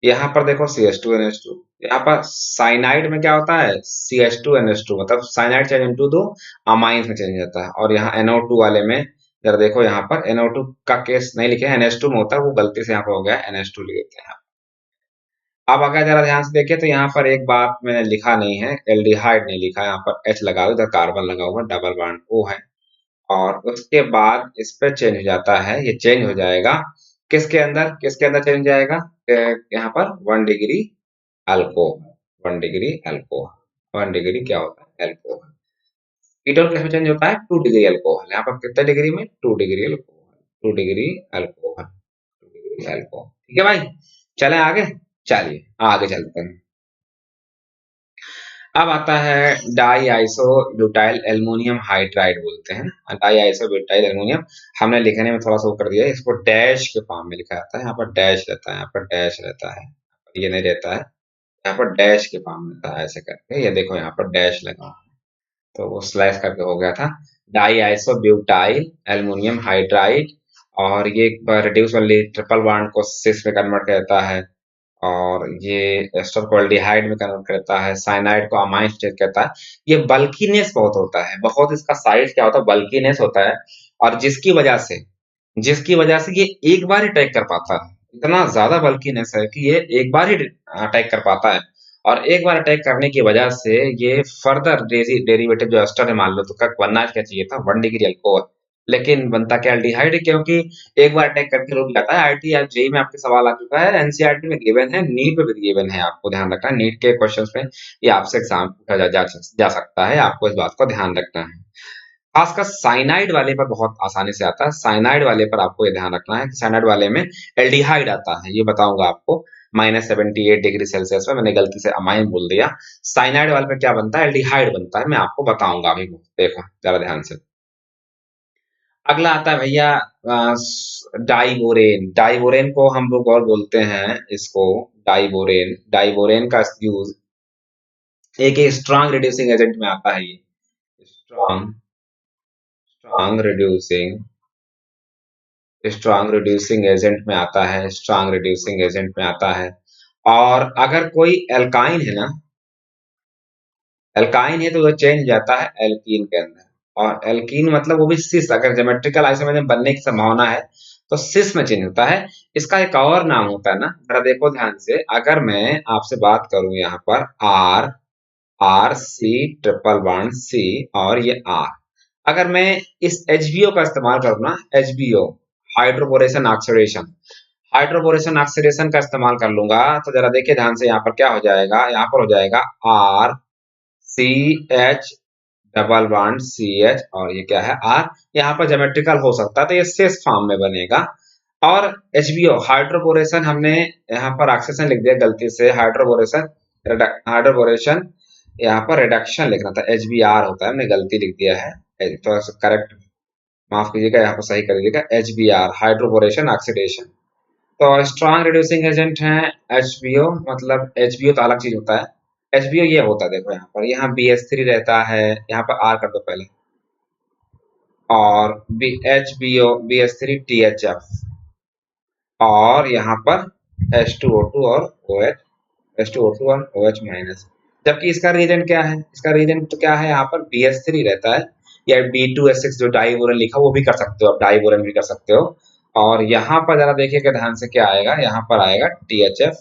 S1: यहाँ पर देखो CH2NH2, यहाँ पर साइनाइड में क्या होता है, CH2NH2, मतलब साइनाइड चेंज इनटू दो अमाइंस में चेंज हो जाता है। और यहाँ NO2 वाले में जरा देखो, यहाँ पर NO2 का केस नहीं लिखे, NH2 में होता है, वो गलती से यहाँ पर हो गया, NH2 लिख देते हैं। अब अगर जरा ध्यान से देखें तो यहाँ पर एक बात मैंने लिखा नहीं है, एल्डिहाइड नहीं लिखा है, यहाँ पर H लगा दो, इधर कार्बन लगा हुआ, डबल बॉन्ड O है। और उसके बाद इस पे चेंज हो जाता है, ये चेंज हो जाएगा किसके अंदर चेंज हो जाएगा, यहाँ पर 1 degree alcohol, 1 degree alcohol, 1 degree क्या होता है, अल्कोहल। कीटोन किस में चेंज होता है, 2 डिग्री अल्कोहल। यहाँ पर कितने डिग्री में, 2 degree alcohol, 2 degree alcohol, 2 degree alcohol, ठीक है भाई। चलें आगे, चलिए आगे चलते हैं। अब आता है diisobutyl aluminium hydride बोलते हैं, डाई आइसो ब्यूटाइल एल्युमिनियम। हमने लिखने में थोड़ा सा वो कर दिया है, इसको डैश के फॉर्म में लिखा जाता है, यहाँ पर डैश रहता है, यहाँ पर डैश रहता है, ये नहीं रहता है, यहाँ पर डैश के फॉर्म में रहता है ऐसे करके, ये देखो यहाँ पर डैश लगा हुआ है, तो वो स्लैश करके हो गया था, diisobutyl aluminium hydride. और ये रिड्यूस वाली ट्रिपल बॉन्ड को सिस में कन्वर्ट करता है, और ये एस्टर को एल्डिहाइड में कन्वर्ट करता है, साइनाइड को अमाइन स्टेट करता है। ये बल्कीनेस बहुत होता है, बहुत इसका साइज क्या होता है, बल्कीनेस होता है। और जिसकी वजह से ये एक बार ही अटैक कर पाता है, इतना ज्यादा बल्कीनेस है कि ये एक बार ही अटैक कर पाता है। और एक बार अटैक करने की वजह से ये फर्दर डेरिवेटिव जो एस्टर है, मान लो तो क्या बनना क्या चाहिए था, 1 डिग्री अल्कोहल, लेकिन बनता क्या एल्डिहाइड है, क्योंकि एक बार अटैक करके रुक जाता है। आईटी या जेई में आपके सवाल आ चुका है, एनसीईआरटी में गिवन है, नीट पे भी गिवन है, आपको ध्यान रखना है, नीट के क्वेश्चंस में ये आपसे एग्जाम पूछा जा सकता है, आपको इस बात को ध्यान रखना है। खासकर साइनाइड वाले पर बहुत आसानी से आता है, साइनाइड वाले पर आपको ये ध्यान रखना है कि साइनाइड वाले में एल्डिहाइड आता है, ये बताऊंगा आपको। -78 डिग्री सेल्सियस में मैंने गलती से अमाइन बोल दिया, साइनाइड वाले पे क्या बनता है, एल्डिहाइड बनता है, मैं आपको बताऊंगा अभी। देखो जरा ध्यान से, अगला आता है भैया डाइबोरेन। डाइबोरेन को हम लोग और बोलते हैं इसको डाइबोरेन। डाइबोरेन का यूज एक स्ट्रॉन्ग रिड्यूसिंग एजेंट में आता है, ये strong strong reducing strong reducing agent में आता है, स्ट्रॉन्ग रिड्यूसिंग एजेंट में आता है। और अगर कोई एल्काइन है ना, एल्काइन है तो वो चेंज जाता है एल्कीन के अंदर। और एल्कीन मतलब वो भी सिस, अगर ज्योमेट्रिकल आइसोमर बनने की संभावना है तो सिस में चेंज होता है। इसका एक और नाम होता है ना, जरा देखो ध्यान से, अगर मैं आपसे बात करूं यहाँ पर R, R C triple bond C, और ये आर, अगर मैं इस एचबीओ का इस्तेमाल करूँ ना, HBO hydroboration oxidation, hydroboration oxidation का इस्तेमाल कर लूंगा, तो जरा देखिए ध्यान से, यहाँ पर क्या हो जाएगा, यहाँ पर हो जाएगा R C H double bond C H, और ये क्या है आर, यहाँ पर ज्योमेट्रिकल हो सकता है तो ये सेस फॉर्म में बनेगा। और एचबीओ हाइड्रोबोरेशन, हमने यहाँ पर ऑक्सीजन लिख दिया गलती से, हाइड्रोबोरेशन हाइड्रोबोरेशन यहाँ पर रिडक्शन लिखना था, एचबीआर होता है, हमने गलती लिख दिया है, तो करेक्ट माफ कीजिएगा, यहाँ पर सही कर दीजिएगा, एचबीआर हाइड्रोबोरेशन ऑक्सीडेशन। तो स्ट्रॉन्ग रिड्यूसिंग एजेंट है एचबीओ, मतलब एचबीओ तो अलग चीज होता है, एचबीओ ये होता है, देखो यहाँ पर, यहाँ BH3 रहता है, यहाँ पर आर कर दो पहले, और B H B O BH3THF, और यहाँ पर H2O2 और OH, H2O2 और OH माइनस। जबकि इसका रीजन क्या है, इसका रीजन तो क्या है, यहाँ पर BH3 रहता है, या B2H6 जो डाइबोरेन लिखा वो भी कर सकते हो, आप डाइबोरेन भी कर सकते हो, और यहाँ पर जरा देखिएगा ध्यान से क्या आएगा, यहाँ पर आएगा THF,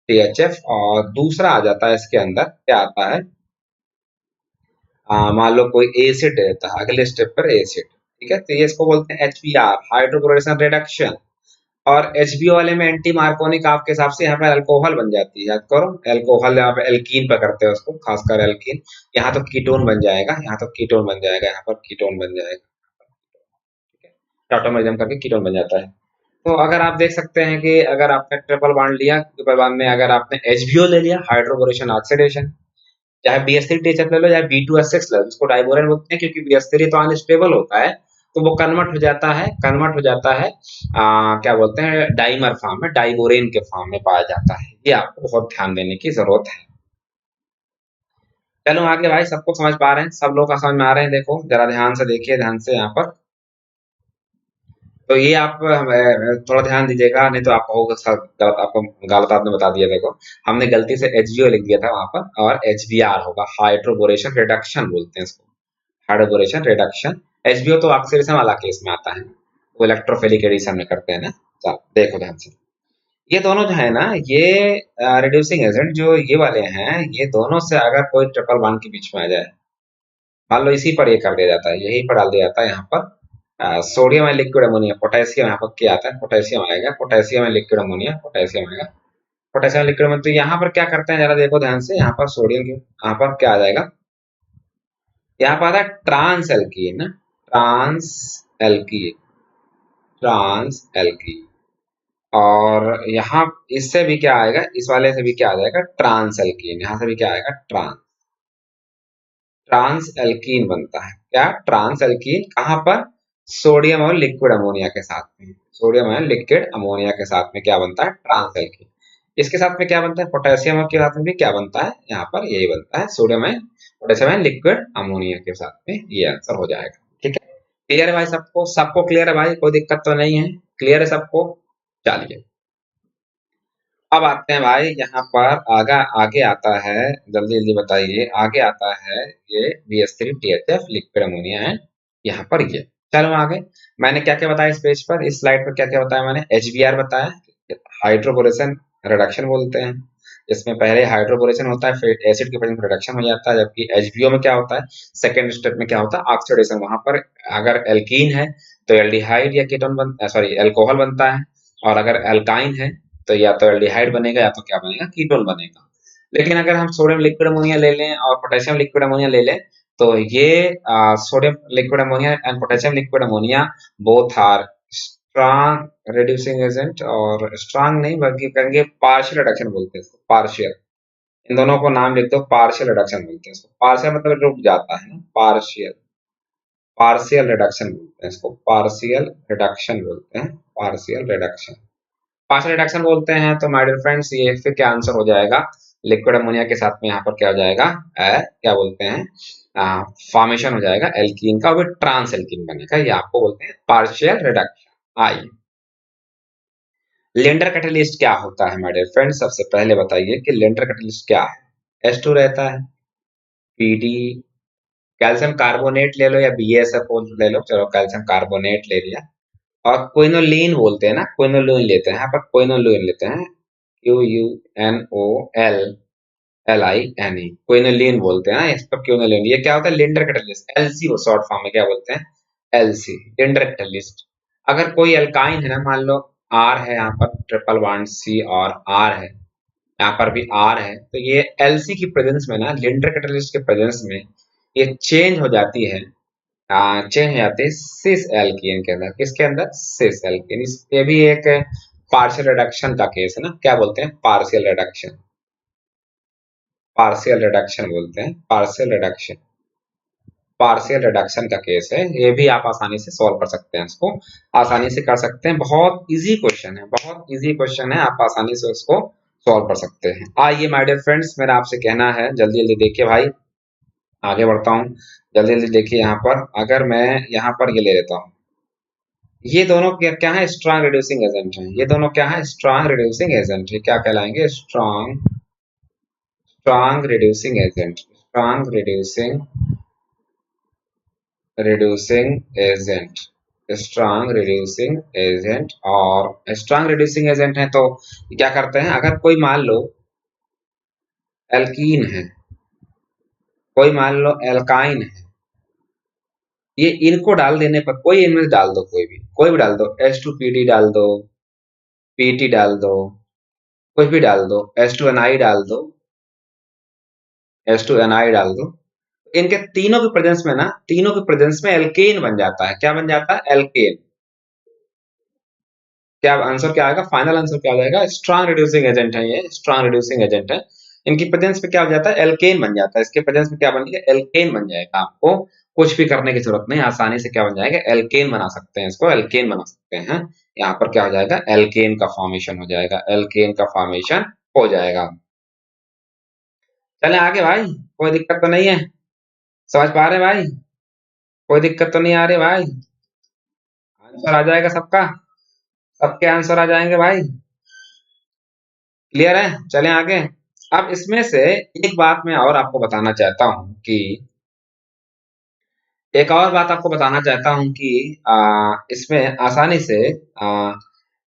S1: THF, और दूसरा आ जाता है इसके अंदर क्या आता है, मान लो कोई एसिड देता है अगले स्टेप पर एसिड, ठीक है, तो ये इसको बोलते हैं HBr, हाइड्रोक्लोरेशन रिडक्शन। और HBO वाले में एंटी मार्कोनिक आपके हिसाब से यहाँ पे अल्कोहल बन जाती है, याद करो अल्कोहल, यहाँ पे एल्कीन पकड़ते हैं उसको, खासकर एल्कीन। यहाँ तो कीटोन बन जाएगा, यहाँ तो कीटोन बन जाएगा, यहाँ पर कीटोन बन जाएगा, ठीक है, टाटोमेरिज्म करके कीटोन बन जाता है। तो अगर आप देख सकते हैं कि अगर आपने ट्रिपल बॉन्ड लिया, ट्रिपल बॉन्ड में अगर आपने HBO ले लिया, हाइड्रोबोरेशन ऑक्सीडेशन, चाहे BH3 टीचर ले लो, चाहे B2S6 ले लो, इसको डाइबोरेन बोलते हैं क्योंकि BH3 तो अनस्टेबल होता है, तो वो कन्वर्ट हो जाता है क्या बोलते हैं, डाइमर फॉर्म में, डाइबोरेन के फॉर्म में पाया जाता है। ये आपको बहुत ध्यान देने की जरूरत है। चलो आगे भाई, सबको समझ पा रहे हैं, सब लोग का समझ में आ रहे हैं, देखो जरा ध्यान से देखिए, ध्यान से यहाँ पर। तो ये आप थोड़ा ध्यान दीजिएगा, नहीं तो आप कहोगे सर गलत, आपको गलत आपने बता दिया। देखो हमने गलती से HBO लिख दिया था वहां पर, और HBr होगा, हाइड्रोबोरेशन रिडक्शन बोलते हैं इसको, हाइड्रोबोरेशन रिडक्शन। HBO तो ऑक्सीडेशन वाला केस में आता है, वो इलेक्ट्रोफिलिक एडिशन में करते हैं ना। चलो देखो ध्यान से, ये दोनों जो है ना, ये रिड्यूसिंग एजेंट जो ये वाले हैं, ये दोनों से अगर कोई ट्रिपल बॉन्ड के बीच में आ जाए, मान लो इसी पर ये कर दिया जाता है, यही पर डाल दिया जाता है, यहाँ पर सोडियम है लिक्विड अमोनिया, पोटेशियम यहाँ पर क्या आता है, पोटेशियम आएगा, पोटेशियम है लिक्विड अमोनिया, पोटेशियम आएगा, पोटेशियम लिक्विड अमोनिया। तो यहाँ पर क्या करते हैं, जरा देखो ध्यान से, यहाँ पर सोडियम की, यहाँ पर क्या आ जाएगा, यहाँ पर आता है trans alkene, trans alkene, trans alkene. और यहाँ इससे भी क्या आएगा, इस वाले से भी क्या आ जाएगा, ट्रांस एल्कीन, यहाँ से भी क्या आएगा, ट्रांस, ट्रांस एल्कीन बनता है। क्या, ट्रांस एल्कीन, कहाँ पर, सोडियम और लिक्विड अमोनिया के साथ में, सोडियम और लिक्विड अमोनिया के साथ में क्या बनता है, ट्रांस एल्कीन। इसके साथ में क्या बनता है, पोटेशियम के साथ में भी क्या बनता है, यहाँ पर यही बनता है, सोडियम है, पोटेशियम है, लिक्विड अमोनिया के साथ में, ये आंसर हो जाएगा। ठीक है, क्लियर है भाई सबको, सबको क्लियर है भाई, कोई दिक्कत तो नहीं है, क्लियर है सबको। चलिए अब आते हैं भाई, यहाँ पर आगे आगे आता है, जल्दी जल्दी बताइए, आगे आता है ये BH3THF लिक्विड अमोनिया है, यहाँ पर ये। चलो आगे, मैंने क्या क्या बताया इस पेज पर, इस स्लाइड पर क्या क्या बताया मैंने, HBr बताया, हाइड्रोबोरेशन रिडक्शन बोलते हैं, इसमें पहले हाइड्रोबोरेशन होता है, फिर एसिड के प्रेजेंस रिडक्शन हो जाता है, जबकि HBO में क्या होता है, सेकेंड स्टेप में क्या होता है, ऑक्सीडेशन। वहां पर अगर एल्कीन है तो एल्डिहाइड या कीटोन सॉरी एल्कोहल बनता है, और अगर एल्काइन है तो या तो एल्डिहाइड बनेगा या तो क्या बनेगा, कीटोन बनेगा। लेकिन अगर हम सोडियम लिक्विड अमोनिया ले लें और पोटेशियम लिक्विड अमोनिया ले लें, तो ये sodium liquid ammonia and potassium liquid ammonia both are strong reducing agent, और स्ट्रॉन्ग नहीं बल्कि कहेंगे पार्शियल रिडक्शन बोलते हैं इसको, पार्शियल। इन दोनों को नाम लिख दो, पार्शियल रिडक्शन बोलते हैं इसको, पार्शियल मतलब रुक जाता है ना, पार्शियल, पार्शियल रिडक्शन बोलते हैं इसको, पार्शियल रिडक्शन बोलते हैं, पार्शियल रिडक्शन, पार्शियल रिडक्शन बोलते हैं। तो माय डियर फ्रेंड्स, ये फिर क्या आंसर हो जाएगा, लिक्विड अमोनिया के साथ में यहाँ पर क्या हो जाएगा, क्या बोलते हैं, फॉर्मेशन हो जाएगा एल्कीन का, और ट्रांस एल्कीन बनेगा, ये आपको बोलते हैं पार्शियल रिडक्शन। आइए, लेंडर कैटलिस्ट क्या होता है माय डियर फ्रेंड्स, सबसे पहले बताइए कि लेंडर कैटलिस्ट क्या है। H2 रहता है, PD, कैल्शियम कार्बोनेट ले लो या BaSF ले लो, चलो कैल्शियम कार्बोनेट ले लिया, और क्विनोलिन बोलते हैं ना, क्विनोलिन लेते हैं, यहाँ पर क्विनोलिन लेते हैं, QUNOLLINE, क्विनोलिन बोलते हैं ना, इस पर क्विनोलिन। ये क्या होता है, लिंडर कैटलिस्ट, LC वो शॉर्ट फॉर्म में क्या बोलते हैं, LC, लिंडर कैटलिस्ट। अगर कोई एल्काइन है ना, मान लो R है, यहाँ पर ट्रिपल बॉन्ड C और R है, यहाँ पर भी R है, तो ये LC की प्रेजेंस में ना, लिंडर कैटलिस्ट के प्रेजेंस में ये चेंज हो जाती है, चेंज हो जाती है सिस एल्कीन के अंदर, किसके अंदर, सिस एल्कीन। ये भी एक पार्शियल रिडक्शन का केस है ना, क्या बोलते हैं, पार्शियल रिडक्शन, पार्शियल रिडक्शन बोलते हैं, पार्शियल रिडक्शन, पार्शियल रिडक्शन का केस है। ये भी आप आसानी से सॉल्व कर सकते हैं, इसको आसानी से कर सकते हैं, बहुत इजी क्वेश्चन है, बहुत इजी क्वेश्चन है, आप आसानी से उसको सॉल्व कर सकते हैं। आइए माय डियर फ्रेंड्स, मेरा आपसे कहना है, जल्दी जल्दी देखिए भाई, आगे बढ़ता हूँ, जल्दी जल्दी देखिए। यहाँ पर अगर मैं यहाँ पर ये ले लेता हूँ, ये दोनों क्या क्या है, स्ट्रॉन्ग रिड्यूसिंग एजेंट है, ये दोनों क्या है, स्ट्रॉन्ग रिड्यूसिंग एजेंट है, क्या कहलाएंगे, strong, strong reducing agent, strong reducing, reducing agent. Strong reducing agent, और स्ट्रॉन्ग रिड्यूसिंग एजेंट है तो क्या करते हैं, अगर कोई मान लो एल्कीन है, कोई मान लो एल्काइन है, ये इनको डाल देने पर, कोई इनमें डाल दो, कोई भी डाल दो, H2PD डाल दो, PT डाल दो, कुछ भी डाल दो, H2Ni डाल दो, H2Ni डाल दो, इनके तीनों के प्रेजेंस में ना, तीनों के प्रेजेंस में एल्केन बन जाता है। क्या बन जाता है? एल्केन। क्या आंसर क्या आएगा? फाइनल आंसर क्या हो जाएगा? स्ट्रॉन्ग रिड्यूसिंग एजेंट है, ये स्ट्रॉन्ग रिड्यूसिंग एजेंट है। इनकी प्रेजेंस में क्या हो जाता है? एल्केन बन जाता है। इसके प्रेजेंस में क्या बनेगा? एल्केन बन जाएगा। आपको कुछ भी करने की जरूरत नहीं, आसानी से क्या बन जाएगा? एल्केन बना सकते हैं, इसको एल्केन बना सकते हैं। यहाँ पर क्या हो जाएगा? एल्केन का फॉर्मेशन हो जाएगा, एल्केन का फॉर्मेशन हो जाएगा। चले आगे भाई, कोई दिक्कत तो नहीं है? समझ पा रहे भाई? कोई दिक्कत तो नहीं आ रही भाई? आंसर आ जाएगा सबका? सबके आंसर आ जाएंगे भाई? क्लियर है? चलें आगे। अब इसमें से एक बात मैं और आपको बताना चाहता हूं कि, एक और बात आपको बताना चाहता हूं कि इसमें आसानी से, आ,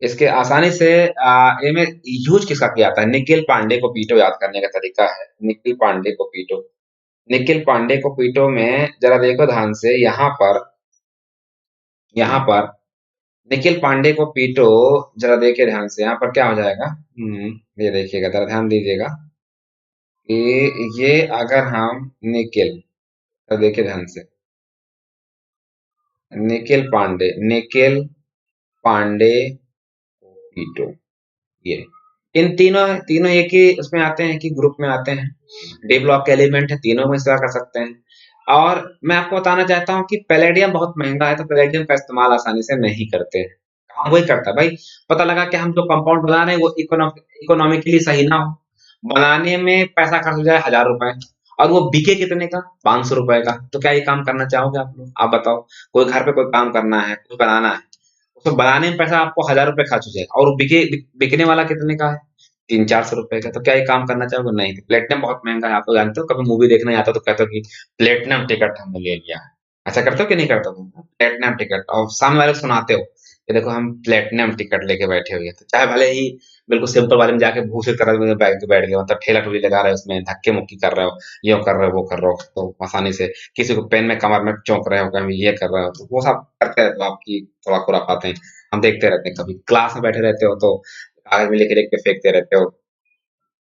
S1: इसके आसानी से इनमें यूज किसका किया जाता है? निखिल पांडे को पीटो याद करने का तरीका है, निखिल पांडे को पीटो। निखिल पांडे को पीटो में जरा देखो ध्यान से, यहाँ पर निखिल पांडे को पीटो, जरा देखिए ध्यान से, यहाँ पर क्या हो जाएगा? ये देखिएगा, जरा ध्यान दीजिएगा कि ये अगर हम निखिल, तो देखिए ध्यान से, निखिल पांडे पीटो, ये इन तीनों तीनों एक ही उसमें आते हैं कि ग्रुप में आते हैं, डी ब्लॉक के एलिमेंट है, तीनों में सेवा कर सकते हैं। और मैं आपको बताना चाहता हूँ कि पैलेडियम बहुत महंगा है, तो पैलेडियम का इस्तेमाल आसानी से नहीं करते हैं। काम वही करता है भाई। पता लगा कि हम जो कंपाउंड बना रहे हैं वो इकोनॉमिकली सही ना हो, बनाने में पैसा खर्च हो जाए 1000 रुपए, और वो बिके कितने का? 500 रुपए का, तो क्या ये काम करना चाहोगे आप लोग? आप बताओ, कोई घर पे कोई काम करना है, कुछ बनाना है, उसको बनाने में पैसा आपको 1000 रुपए खर्च हो जाएगा, और वो बिकने वाला कितने का है? 300-400 रुपए का, तो क्या ये काम करना चाहोगे? नहीं। प्लेटिनम बहुत महंगा है, आप तो जानते हो, कभी मूवी देखने आता हो तो कहते हो कि प्लेटिनम टिकट हमने ले लिया है। ऐसा करते हो कि नहीं करते हो? प्लेटिनम टिकट, और सामने वाले को सुनाते हो कि देखो हम प्लेटिनम टिकट लेके बैठे हुए हैं, तो चाहे भले ही बिल्कुल सिंपल वाले में जाके भूसे तरह में बैठ गए, मतलब ठेला ठुली लगा रहे हो, उसमें धक्के मुक्की कर रहे हो, यो कर रहे हो, वो कर रहे हो, तो आसानी से किसी को पेन में कमर में चौंक रहे हो, कभी ये कर रहे हो, तो वो सब करते रहते हो, आपकी थोड़ा खुरापाते हैं, हम देखते रहते हैं। कभी क्लास में बैठे रहते हो तो कागज में लिख लिख के फेंकते रहते हो,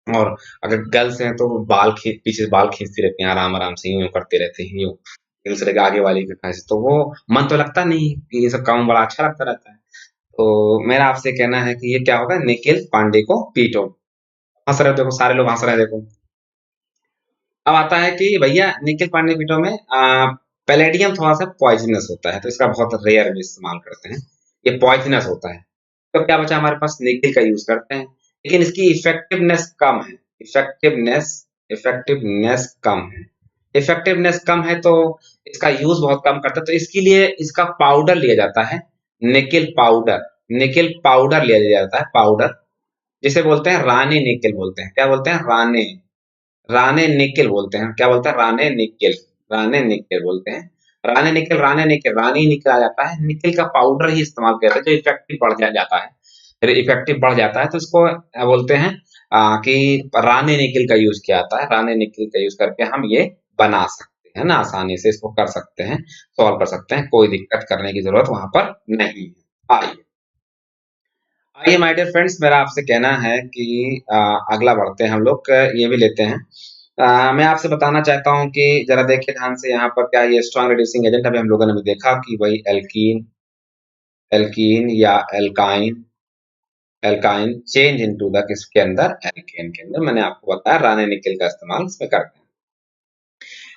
S1: और अगर गर्ल्स हैं तो वो पीछे से बाल खींचती रहती हैं, आराम आराम से यूं करते रहते हैं, यूं एक दूसरे के आगे वाली के पास, तो वो मन तो लगता नहीं कि ये सब काम बड़ा अच्छा लगता रहता है। तो मेरा आपसे कहना है कि ये क्या होगा? निखिल पांडे को पीटो। हंस रहे हो देखो, सारे लोग हंस रहे हैं देखो। अब आता है कि भैया निखिल पांडे पीटो में पैलेडियम थोड़ा सा पॉइजनस होता है, तो इसका बहुत रेयर में इस्तेमाल करते हैं, ये पॉइजनस होता है। तो क्या बचा हमारे पास? निकेल का यूज करते हैं, लेकिन इसकी इफेक्टिवनेस कम है, इफेक्टिवनेस इफेक्टिवनेस कम है, इफेक्टिवनेस कम है, तो इसका यूज बहुत कम करता है, तो इसके लिए इसका पाउडर लिया जाता है, निकेल पाउडर। निकेल पाउडर लिया जाता है, पाउडर, जिसे बोलते हैं रानी निकेल बोलते हैं। क्या बोलते हैं? राने, राने निकेल बोलते हैं। क्या बोलते हैं? राने निकेल, राने निकेल बोलते हैं। राने निकेल, राने निकेल, रानी निकल आ जाता है, निकेल का पाउडर ही इस्तेमाल किया जाता है, जो इफेक्टिव बढ़ जाता है, फिर इफेक्टिव बढ़ जाता है, तो इसको बोलते हैं कि राने निकेल का यूज किया जाता है, राने निकेल का यूज करके हम ये बना सकते हैं ना, आसानी से इसको कर सकते हैं, सॉल्व कर सकते हैं, कोई दिक्कत करने की जरूरत वहां पर नहीं है। आइए, आइए माय डियर फ्रेंड्स, मेरा आपसे कहना है कि अगला बढ़ते हैं हम लोग, ये भी लेते हैं। मैं आपसे बताना चाहता हूँ कि जरा देखिए ध्यान से, यहाँ पर क्या ये स्ट्रॉन्ग रिड्यूसिंग एजेंट, अभी हम लोगों ने भी देखा कि वही एल्कीन, एल्कीन या alkyne, alkyne change into the किसके अंदर? एल्केन के अंदर। मैंने आपको बताया रानी निकेल का इस्तेमाल इसमें करते हैं।